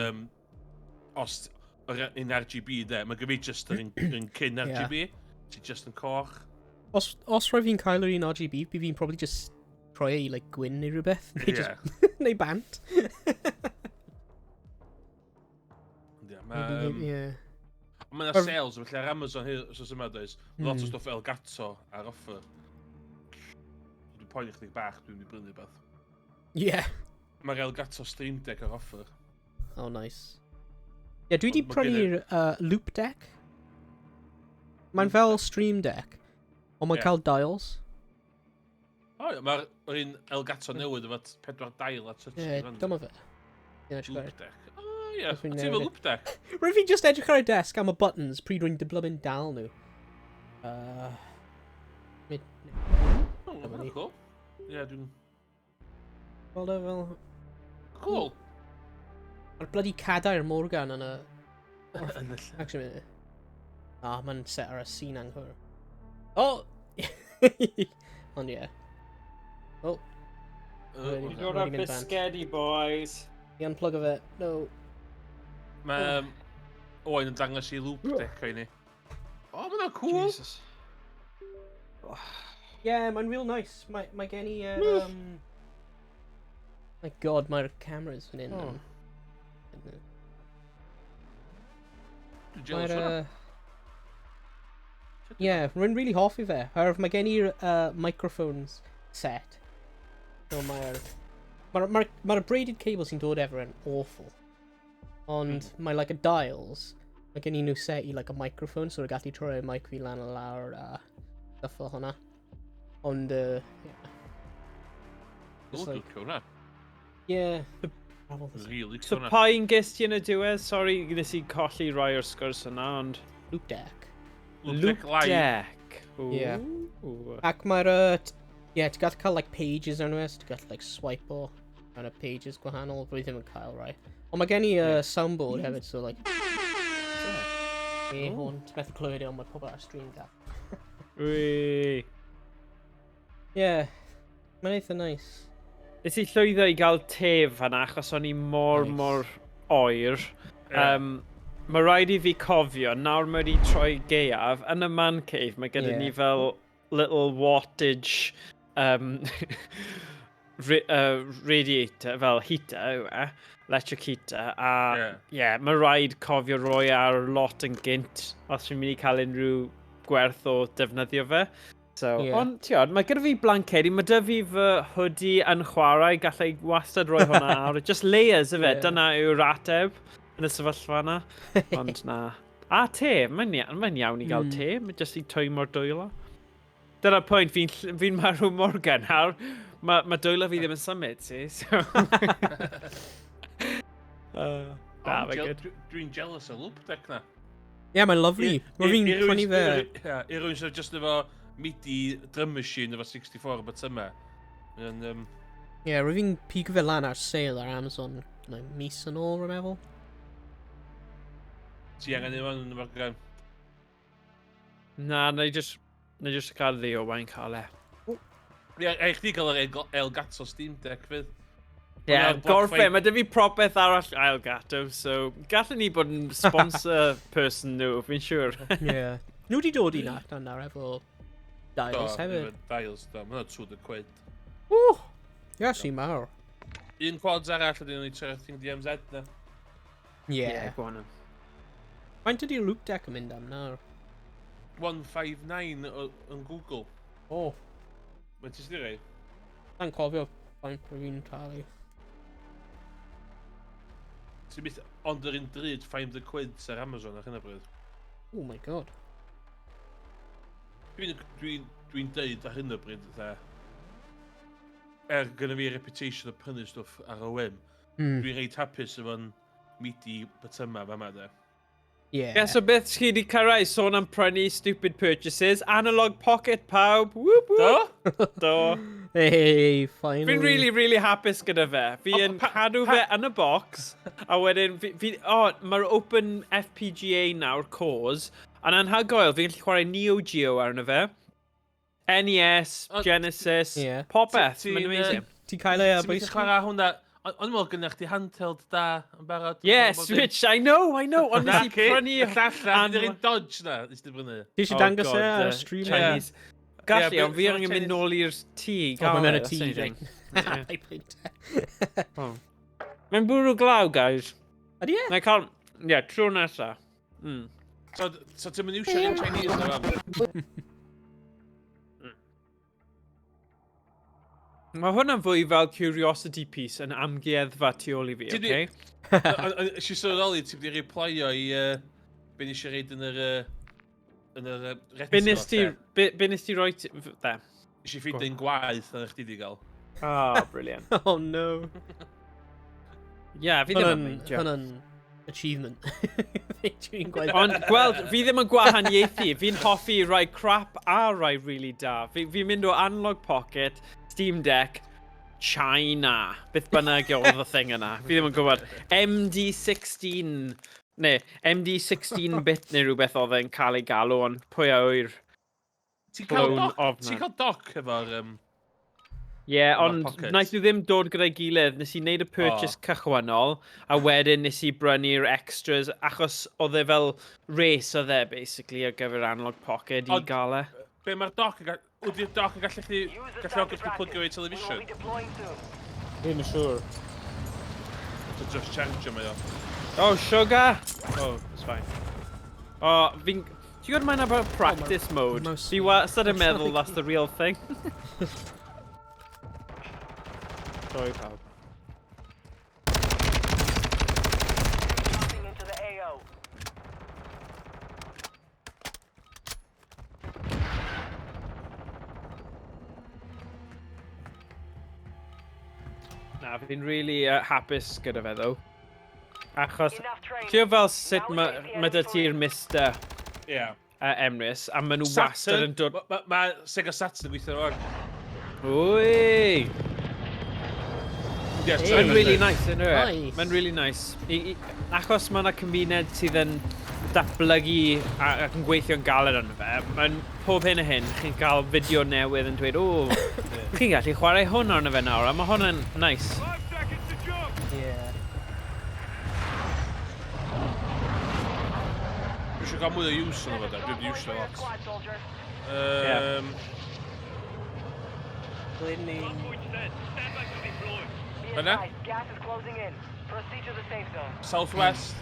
os yn RGB de, mae gyda fi just yn cyn RGB. Ti just yn coch. Os rwy fi'n cael yr un RGB, bydd fi'n probably just troi i like gwyn neu rhywbeth. Neu bant. Mae yna sales, felly ar Amazon sos yma does, lot o stwff Elgato ar offer. Dwi'n poen i chdi bach, dwi'n mynd i brynu beth. Yeah. Mae'r Elgato Stream Deck ar offer. Oh, nice. Yeah, dwi wedi prynu'r Loop Deck. Mae'n fel Stream Deck, ond mae'n cael dials. O, mae'r un Elgato newydd efo 4 dial a touch. Yeah, dyma fe. Loop Deck. Ie, ti efo Loop Deck? Rwy'n fi just edrych ar y desk am y buttons pryd rwy'n dyblymu'n dal nhw. Cool. Ie, dwi'n... Wel da fel... Cool. Mae'r bloody cadair Morgan yn y... Actually, mae'n set ar y scene anghywir. Oh! Ond ie. Oh. You got a biscuity, boys. The unplug of it. No. Mae Owain yn dangos i Loop Deck o'i ni. O, mae'n cool. Jesus. Yeah, mae'n real nice. Mae gen i... My god, mae'r cameras fan hyn. Mae'r... Yeah, rwy'n really hoffi fe. Herwydd mae gen i'r microphones set. So mae'r braided cable sy'n dod efo yn awful. Ond mae like y dials, mae gen i nhw set i like a microphone, so rwy'n gallu troi mic fi lan a lawr a stuff fel hwnna. Ond, yeah. Just like... Cool, yeah. Really so pa un ges ti yn y diwedd? Sorry, nes i colli rai o'r sgwrs yna, ond... Loop Deck. Loop Deck. Yeah. Ac mae'r... yeah, ti'n gallu cael like pages arno es, ti'n gallu like swipe o ar y pages gwahanol, rwy ddim yn cael rai. Ond mae gen i soundboard hefyd, so like... hwn, ti'n methu clywed i ond mae pobl ar stream da. Wee. Yeah, mae'n eitha nice. Nes i llwyddo i gael tef hana, achos o'n i mor oer. Mae rhaid i fi cofio, nawr mae wedi troi geiaf, yn y man cave, mae gyda ni fel little wattage radiator, fel heater yw e, electric heater, a mae rhaid cofio roi ar lot yn gynt os fi'n mynd i cael unrhyw gwerth o defnyddio fe. So, ond tiod, mae gyda fi blancedi, mae dy fi fy hoodie yn chwarae, gallai wastad roi hwnna ar, just layers y fe, dyna yw'r ateb yn y sefyllfa yna, ond na. A te, mae'n iawn i gael te, mae jyst i twymo'r dwylo. Dyna'r pwynt, fi'n marw Morgan nawr, mae dwylo fi ddim yn symud, si, so... Dwi'n jealous o loop deck na. Ie, mae'n lovely. Mae fi'n prynu fe. I rwy'n sy'n just efo MIDI drum machine efo 64 bit yma. Ie, rwy'n fi'n pigo fe lan ar sale ar Amazon mis yn ôl, rwy'n meddwl. Ti angen i fan yn y Morgan? Na, na i just cael ddi o Owain cael e. Ie, eich di gael yr Elgato Steam Deck fydd. Ie, gorffe, mae dy fi propeth arall Elgato, so gallwn ni bod yn sponsor person nhw, fi'n siŵr. Ie. Nhw wedi dod i nawr efo dials hefyd. Dials, da, mae'n 200 quid. Ww! Yes, i mawr. Un quads arall ydyn nhw'n ei trething DMZ na. Ie. Go on. Faint ydy'r loop deck yn mynd am nawr? 159 yn Google. O. Mae'n ti sydd i rei? Sa'n cofio faint rwy'n cael ei. Ti'n byth ond yr un dryd 500 quid ar Amazon ar hynny bryd. Oh my god. Dwi'n deud ar hynny bryd, gyda fi reputation o prynu stwff ar y wym, dwi'n reit hapus efo'n MIDI bytyma fa ma de. Ie, so beth chi wedi cyrraedd sôn am prynu stupid purchases, analog pocket pawb, whoop whoop. Do? Hey, finally. Fi'n really hapus gyda fe. Fi'n cadw fe yn y box, a wedyn, mae'r Open FPGA nawr, cause, yn anhygoel, fi'n gallu chwarae Neo Geo arno fe. NES, Genesis, popeth, mae'n amazing. Ti'n cael ei Ti'n mynd i chwarae hwnna, ond mor gynnach di handheld da yn barod. Yes, Switch, I know, ond nes i prynu... Llalla, fydd un Dodge na, nes ti brynu. Ti eisiau dangos e ar y stream? Chinese. Gallu, ond fi angen mynd nôl i'r tŷ. O, mae'n mynd y tŷ. Mae'n bwrw glaw, guys. Ydy e? Ie, tro nesa. So ti'n mynd iwsio yn Chinese na fan? Mae hwnna'n fwy fel curiosity piece yn amgueddfa tu ôl i fi, oce? Si sylweddoli, ti'n wedi replyo i be nes i reid yn yr retro. Be nes ti roi dde? Nes i ffeindio un gwaith na chdi di gael. Brilliant. Oh no. Ie, fi ddim yn meindio. Hwna'n achievement. Ond gweld, fi ddim yn gwahaniaethu. Fi'n hoffi rai crap a rai really da. Fi'n mynd o analog pocket, Steam Deck, China. Beth bynnag oedd y thing yna. Fi ddim yn gwybod. MD16. Ne, MD16-bit neu rhywbeth oedd e'n cael ei galw, ond pwy a wyr. Ti'n cael doc efo'r... Ie, ond wnaeth nhw ddim dod gyda'i gilydd. Nes i wneud y purchase cychwynnol, a wedyn nes i brynu'r extras, achos oedd e fel race oedd e, basically, ar gyfer analog pocket i gael e. Be mae'r doc yn gallu... Wdi'r doc yn gallu chdi... Gallu chdi plugio i television? Ddim yn siŵr. So just charge mae o. Oh, sugar! Oh, it's fine. Oh, fi'n... Ti'n gwybod mae'n about practice mode? Fi wastad yn meddwl that's the real thing. Sorry, pawb. Na, fi'n really hapus gyda fe, ddo. Achos, ti'n fel sut mae dy ti'r Mr. Emrys, a maen nhw wastad yn dod... Mae Sega Saturn yn gweithio o'r... Wy! Mae'n really nice, yn rhaid. Mae'n really nice. Achos mae yna cymuned sydd yn datblygu ac yn gweithio'n galed yn fe, mae'n pob hyn a hyn, chi'n cael fideo newydd yn dweud, chi'n gallu chwarae hwn arno fe nawr, a mae hwn yn nice. Dwi eisiau cael mwy o use yn o'r dwi wedi iwsio lot. Hynna? advised, gas is closing in. Proceed to the safe zone. Southwest.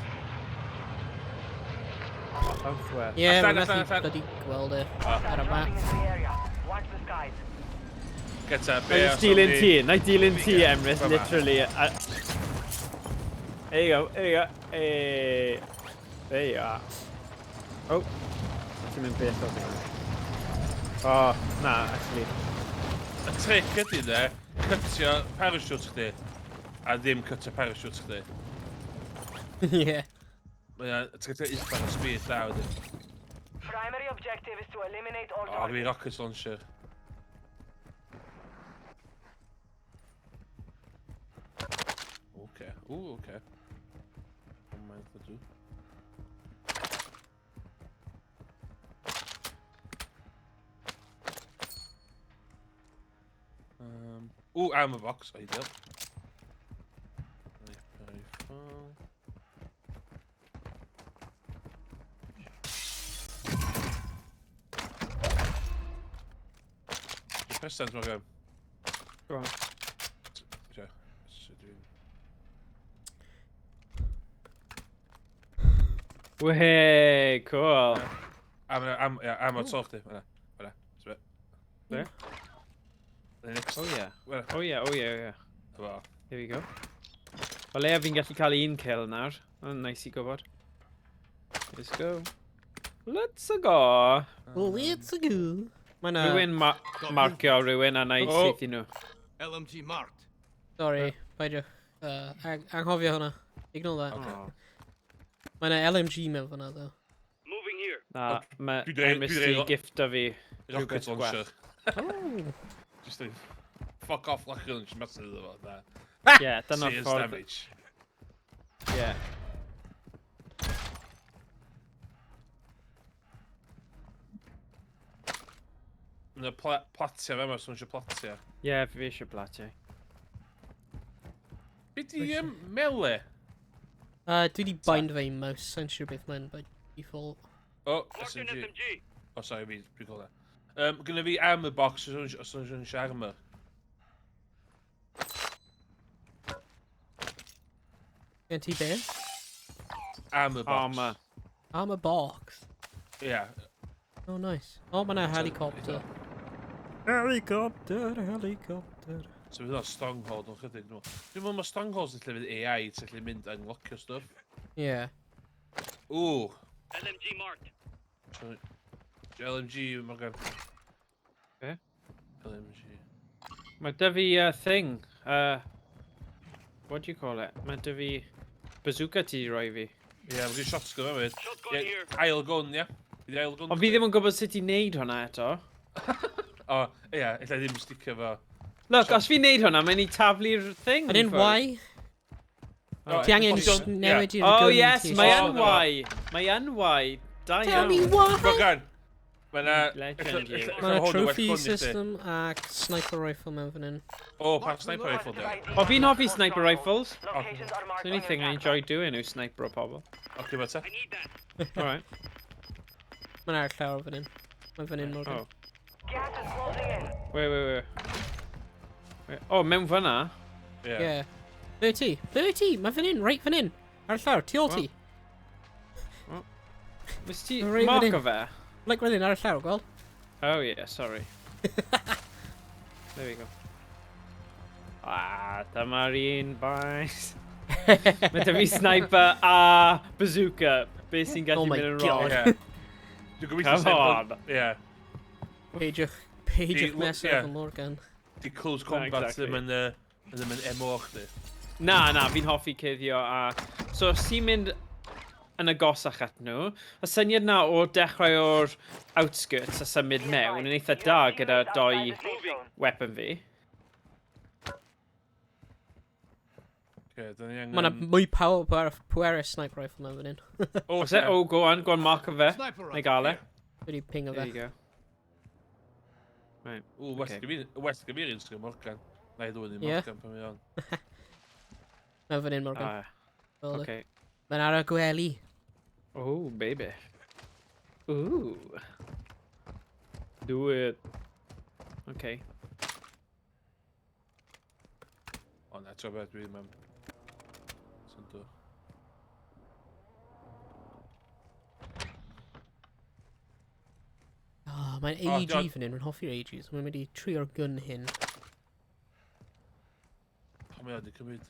Southwest. Ie, Allan, mae'n methu allan. bloody gweld e. Hostiles Ar y map. dropping into the area. Watch the skies. Gyda, Na i dilyn ti, na i dilyn ti, Emrys, Fama. literally. There you go, there you go. Hey. There you are. Oh. Ti'n mynd beth o fi. Oh, na, actually. Y trick ydy de, cytio parachute chdi. A ddim cytio parachute chdi. Ie. Ti'n gyda uffar o speed da wedi. Primary objective is to eliminate all O, gwi targets. rocket launcher. Okay. Ooh, okay. Don't mind if I do. Ooh, armor box. I do. Very fun. Press sense, Morgan. Go on. Yeah. Way, cool. I'm on soft. There? The next. Oh yeah. Where? Oh yeah, oh yeah, oh yeah. Well, Here we go. Wel, le fi'n gallu cael un kill nawr. Yn nice I gwybod. Let's go. Let's go. Let's go. Mae'n Rhywun marcio rhywun a na I Oh. syth I nhw. LMG marked. Sorry, beidio. Anghofio hwnna. Ignore that. Oh. Mae yna LMG mewn fanna, ddo. Moving here. Na, mae Dwi dweud- Emrys dwi dweud- I gifta fi. rocket Rhywbeth launcher. Oh. Just a fuck off like a lunch method about that. Yeah, dyna'r Serious ffordd. damage. Yeah. Yn y platia fe, mae'n swnio platia. Yeah, fi eisiau blatiau. Be di mele? Dwi di bind fe I mouse, sa'n siŵr beth mae'n by default. Oh, Marked an SMG. SMG. Oh, sorry, fi call that. Gynna fi armor box os yw'n siŵr armor. Gen ti be? Armor box. Armor. Armor box. Yeah. Oh, nice. Oh, mae yna helicopter. Helicopter, helicopter. So fydd o'n stronghold o'n chydig nhw. Dwi'n meddwl mae strongholds yn lle fydd AI ti'n lle mynd a unlockio stuff. Yeah. Ooh. LMG marked. Sorry. LMG, Morgan. Be? LMG. Mae dy fi thing. What do you call it? Mae dy fi bazooka ti roi fi. Ie, mae gen shotgun hefyd. Shotgun here. Ail gun, ie. Bydd ail gun. Ond fi ddim yn gwybod sut I wneud hwnna eto. O, ie, illa ddim sticio fo. Look, os fi'n neud hwnna, mae'n I taflu'r thing. And in Y, ti angen newid i'r Oh gun yes, ti. mae Oh, yn no. Y. Mae yn Y. Da Tell me iawn. why! Morgan! Mae'na... Legend, you. Mae yna trophy system ac sniper rifle mewn fan hyn. O, pa sniper rifle di? O, fi'n hoffi sniper rifles. Locations are marked The on only your thing I attack enjoy map. doing is sniper o pobl. Oce, beth I need that. Alright. Mae'n ar llawr fan hyn. Mae'n fan hyn, Morgan. Oh. Gas is closing in. Wait. Oh, mewn fyna? Ie. Yeah. Ble ti? Ble ti? Mae fan hyn, right fan hyn. Ar llawr, tu ôl ti. Wys ti Right mark fan o fe? Like fan hyn, ar llawr, gweld? Oh yeah, sorry. There we go. Dyma'r un boys. Mae dy fi sniper a bazooka. Be sy'n gallu Oh my mynd yn God. wrong? Ie. Dwi'n gobeithio Come on. Ie. Peidiwch Di- mesur ie. efo Morgan. Di close combat exactly. ddim yn MO chdi. Na, fi'n hoffi cuddio a... So, os ti'n mynd yn agosach at nhw, y syniad na o dechrau o'r outskirts a symud mewn yn eitha da gyda doi weapon fi. Oce, dyn ni Mae yna angen... mwy pwerus sniper rifle mewn fan hyn. Oes e? Oh, go on, mark o fe. Sniper Neu gael e. Wedi ping o There fe. you go. Right. Ww, West Gyfeiri'n sgwyn Morgan. Na i ddwy'n i Ie. Morgan pan mi on. Mewn fan hyn, Morgan. Gweld e. Okay. Mae'n ar y gwely. Oh, baby. Ooh. Do it. Okay. O na, ti'n beth dwi'n mewn. Sy'n dod. Mae'n AG fan hyn, mae'n hoffi'r AGs. Mae'n mynd i trio'r gun hyn. O, mae wedi cymryd...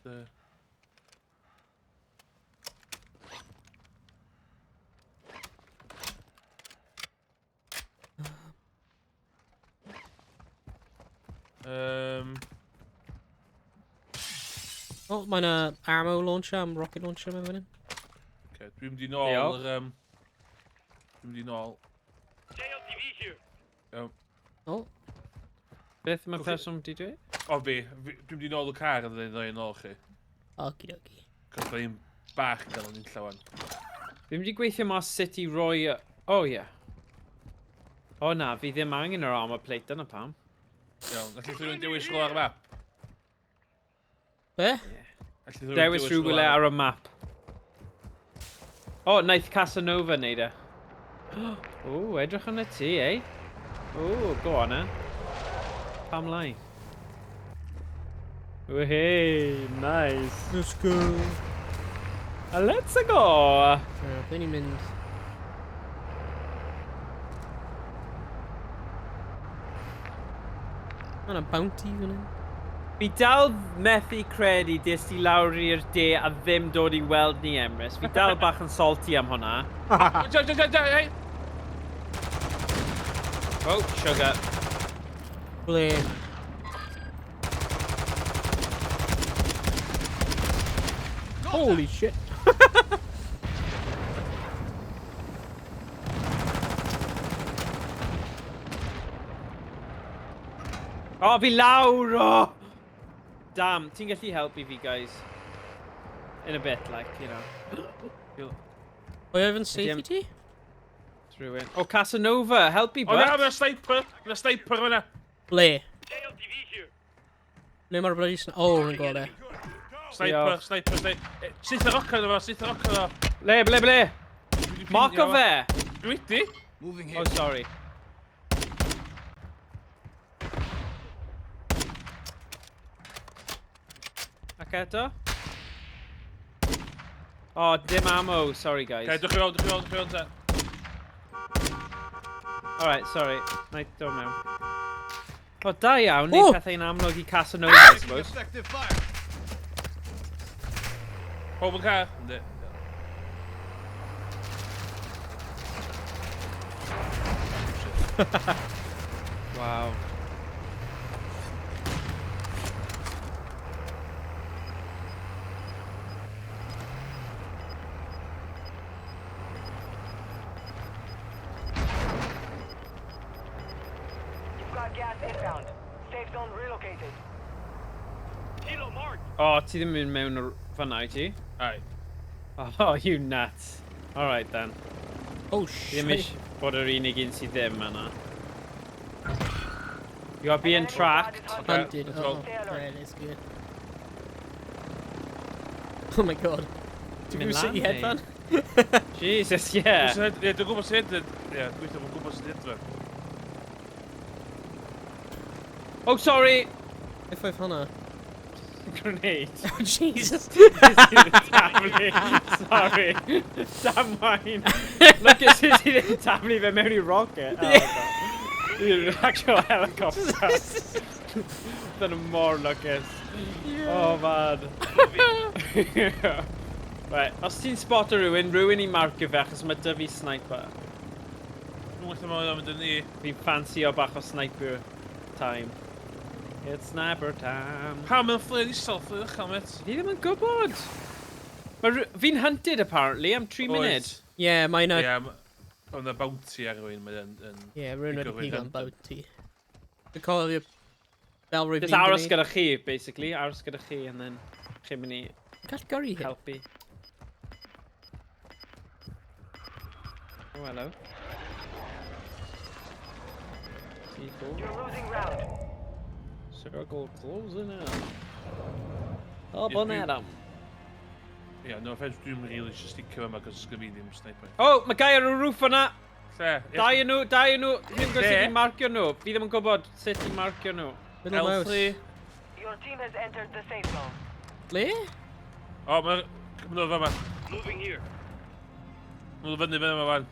O, mae'n ammo launcher am rocket launcher mewn fan hyn. Okay, dwi'n mynd i nôl yr... Dwi'n mynd i nôl. JLTV here. Iawn. O. Beth mae person wedi dweud? O fi, dwi'n mynd i nôl y car a ddweud ddweud nôl chi. Okidoki. Cos da ni'n bach yn gael o'n un llawan. Fi'n mynd i gweithio mas sut i roi... O ie. O na, fi ddim angen yr armor plate dyna pam. Iawn, allu rhywun dewis rhywle ar y map? Be? Dewis rhywle ar y map. O, naeth Casanova neud e. O, edrych yn y ti, eh? O, go on, Pam lai. O, hey, nice. Let's go. Let's go. Be ni'n mynd? Mae'n a bounty fan hyn. Fi dal methu credu dis ti lawr i'r de a ddim dod i weld ni, Emrys. Fi dal bach yn salty am hwnna. Hey! Oh, sugar. Ble? Holy shit. O, fi lawr, o! Damn, ti'n gallu helpu fi, guys. In a bit, like, you know. O, i efo'n safety? Through in. Oh, Casanova, helpu, O bud. na, mae'n sniper! Mae'n sniper fyna! Ble? JLTV here. Ble mae'r bloody O, yn gweld e. Sniper, sniper, sniper. Syth y rocker yma, syth y rocker yma. Ble? Mark o fe! Dwi wedi? Moving here. Oh, sorry. Ac eto? Oh, dim ammo, sorry guys. Okay, dwch i fewn te. Alright, sorry. Na'i dod mewn. O, da iawn, neu pethau'n amlwg i Casanova, I suppose. Effective fire. Pob yn car? Ynddi. Wow. Gas inbound. Safe zone relocated. Kilo marked. Oh, ti ddim yn mewn fan'na i ti? Ai. Oh, you nuts. Alright then. Oh, Ddim shit. eisiau bod yr unig un sydd ddim yna. You are being tracked. Hunted. let's Oh, go. yeah, that's good. Oh my god. Did you see your headband? Jesus, yeah. Dwi'n gwybod sydd. Ie, dwi'n gwybod sydd. Oh, sorry. If I've honna. Grenade. Oh, Jesus. Sorry. Damn wine. Look at this, he didn't tap me mewn I rocket. Dude, actual helicopter. Dyn nhw mor lwcus. Oh, man. Right, os ti'n spot o rhywun I marcio fe, achos mae dy fi sniper. Dwi'n gwybod mae'n mynd yn ni. Fi'n fancy o bach o sniper time. It's sniper time. Pam yn fflyd isel, fflyd uchel, met? Fi ddim yn gwybod. Fi'n hunted, apparently, am 3 munud. Yeah, mae'n Ie, mae'n bounty ar rhywun, mae'n... Yeah, rhywun wedi pig am bounty. Dwi'n cofio fel rwy'n Just aros gyda chi, basically. Aros gyda chi, and then chi'n mynd I Gall gyrru hyn. helpu. Oh, hello. C4. You're losing round. Circle closing in. Up on Adam. Ie, no offense, dwi'n rili eisiau sticio yma, cos ysgrifennu ddim sniper. Oh, mae gai ar y roof yna. Lle? Dau yn nhw. Ddim gwybod sut I marcio nhw. Fi ddim yn gwybod sut I marcio nhw. Middle mouse. L3. Your team has entered the safe zone. Le? O, mae'n nhw fe yma. Moving here. Mae'n fyny fe yma fan.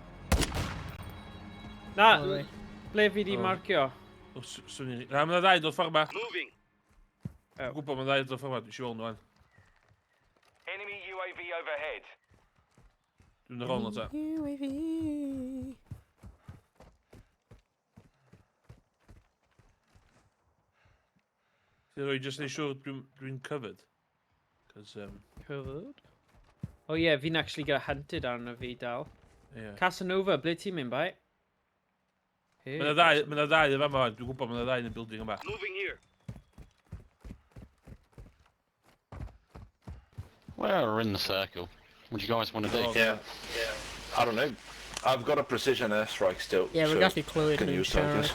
Na, O, reit. ble fi di marcio? O, swn i... Na, mae'n ddau dod ffordd yma. Moving. Dwi'n gwybod mae'n ddau dod ffordd yma. Dwi'n siŵr nhw fan. Enemy UAV overhead. Dwi'n yr ôl nhw ta. UAV. Dwi'n rhoi jyst neud siŵr dwi'n covered. Cos, Covered? Oh yeah, fi'n actually get hunted arno fi dal. ie. Casanova, ble ti'n mynd, bai? Mae'n ddau yn yma. Dwi'n gwybod mae'n ddau yn y building yma. Moving here. Well, we're in the circle. What do you guys want to do? Yeah. I don't know. I've got a precision airstrike still. Yeah, we're so actually close can in use Cymraeg. targets.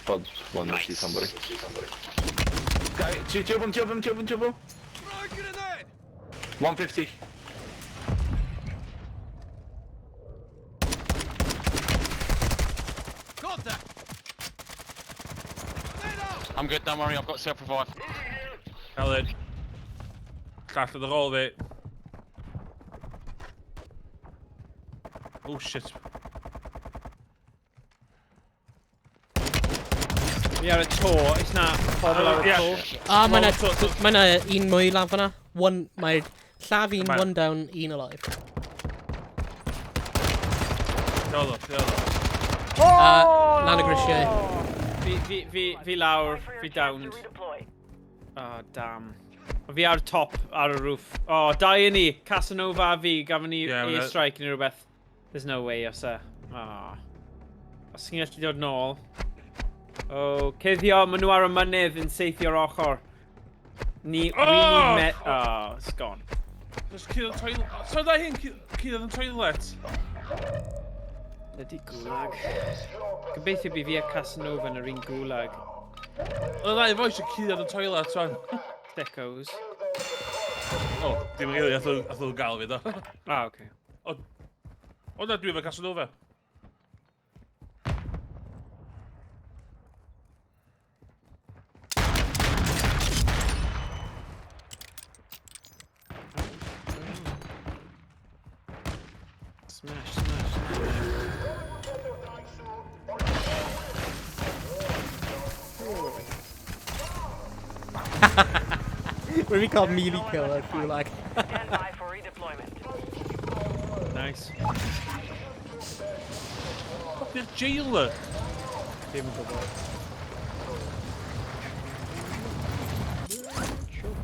But when I see somebody. Guy, two of them. 150. I'm good, don't worry, I've got self-revive. Helen. Llall yn yr ôl fi. Oh shit. Fi ar y to, is na pobl ar y Ie. to? Ah, mae yna un mwy lan fan'na. Mae'r llaf un, one down, un alive. Diolch. Lan y grisiau. Fi lawr, fi downed. Redeploy. Oh, damn. Fi ar top, ar y roof. Oh, dau yn ni. Casanova a fi, gafon ni airstrike neu rhywbeth. There's no way, os e. Oh. Os chi'n gallu dod nôl. Oh, cuddio, maen nhw ar y mynydd yn seithio'r ochr. We need met... Oh, it's gone. Just cyd yn toilet. So da hi'n cyd yn toilet? Ydy gwlag. Gobeithio bu fi a Casanova yn yr un gwlag. Oedd da i foes y cyd yn toilet fan. Thickos. O, dim yn gili, ath o'n gael fi do. Ah, oce. O na, dwi efo Casanova. Smash. What do we call melee kill, I feel like. Stand by for redeployment. Nice. Di'r jailer. Dim yn gwybod.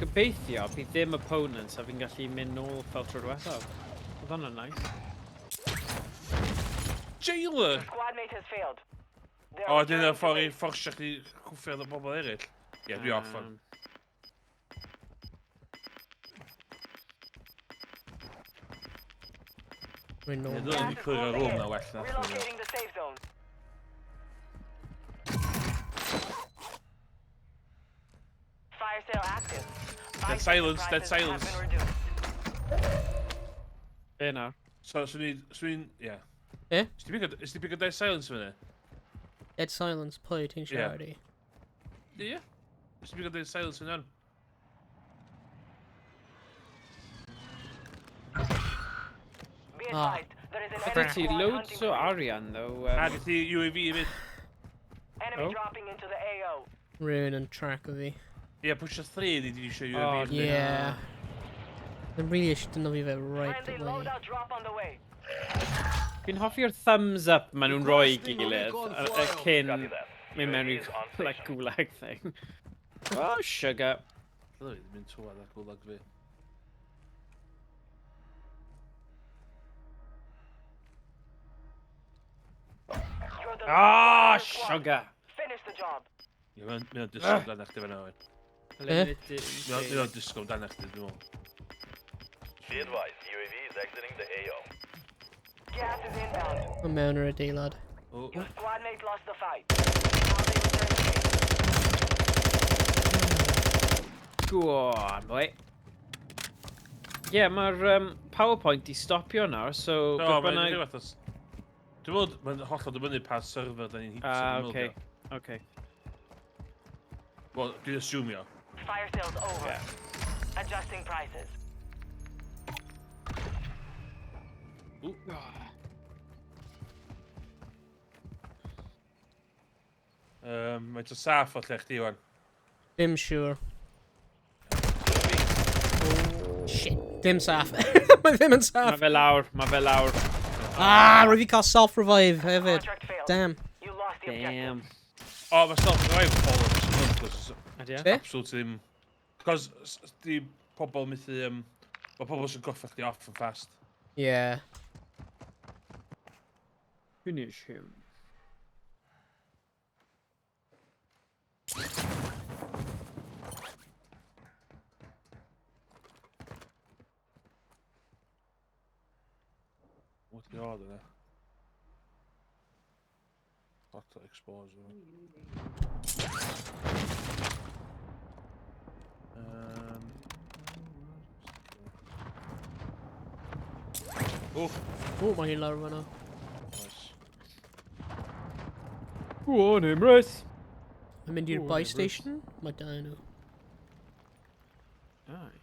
Gobeithio, bydd ddim opponents a fi'n gallu mynd nôl fel tro diwethaf. Oedd hwnna'n nice. Jailer! Squad mate has failed. O, dyn nhw'n ffordd i fforsio chi cwffio y bobl eraill. Ie, dwi off fan. Rwy'n nôl. Ie, dwi'n wedi clyr o'r rwm na well na. Relocating the safe zone. Fire sale active. Dead silence, dead silence. Be nawr? So, swn ie. Eh? Ys ti pick a dead silence fyny? Dead silence, play, ti'n siarad i. Ie. Ys ti pick a dead silence fyny? Be advised, there is an Ydw enemy ti squad loads hunting o for you. arian, though. A, di ti UAV i fynd. Enemy Oh. dropping into the AO. Rwy'n yn track o fi. Ie, pwysio 3 di di eisiau Oh, UAV. Yeah. Dwi'n really eisiau dynnu fi fe right Friendly away. loadout drop on the way. Fi'n hoffi'r thumbs up maen nhw'n rhoi i gilydd cyn mynd mewn i'r like, gulag thing. Oh, sugar. Dylai fi mynd tywad ar gwlag fi. You're the Ah, last squad. sugar. Finish the job. Ie, mae'n disgwyl dan eich di fan Owain. Limited. Mae'n disgwyl dan eich di, dwi'n meddwl. Be advised, UAV is exiting the AO. Gas is inbound. Mae mewn yr adeilad. O, Your squad mate lost the fight. Now they return to base. Go on, boy. Yeah, mae'r PowerPoint i stopio nawr, so... no, beth mae'n bynnag- rhywbeth os... Dwi'n meddwl, mae'n hollol dibynnu pa server da ni'n hitio. Ah, okay. Okay. Wel, dwi'n asumio. Fire sales over. Adjusting prices. Ooh. Mae'n to saff o lle chdi, Owain. Dim siwr. Shit, dim saff. Mae ddim yn saff. Mae fe lawr. Ah, rwy fi cael self-revive hefyd. Damn. You lost the Damn. O, mae self-revive yn ffôl. Ydy e? Absolute ddim. Cos di pobl methu... Mae pobl sy'n goffa chdi off yn fast. Yeah. Finish him. What the order there? Auto exposure. Oh, mae hi'n lawr fan'na. Nice. Go on, Emrys. Mae'n mynd i'r buy station. Mae dau nhw. Aye.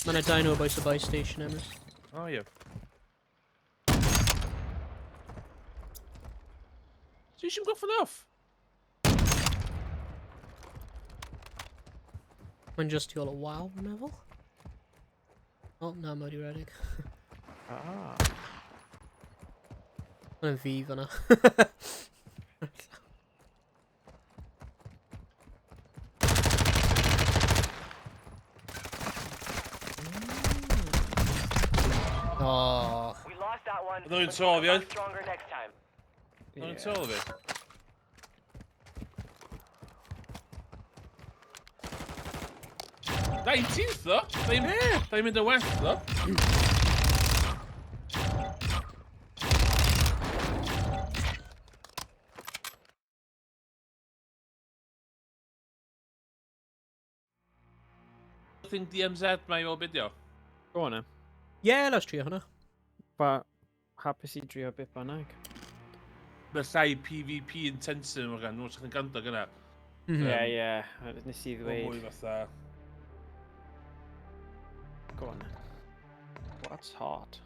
Mae yna dau nhw o bwys y buy station, Emrys. Oh, yeah. So you should go for off. Mae'n just i ôl o waw, yn meddwl. O, na, mae wedi redig. Mae'n fi fan'na. Oh. We lost that one. No, it's but we'll all, yeah. come stronger next time. No, it's all of it. Da 18th, though. Da mynd y well, though. I think DMZ mae o fideo. Go on, Yeah, let's trio hwnna. Ba, hapus I drio bit bynnag. Mae llai PvP intensive yma gan nhw, sy'n gandog yna. Ie, nes I ddweud. Mwy fatha. Go on. What's hot?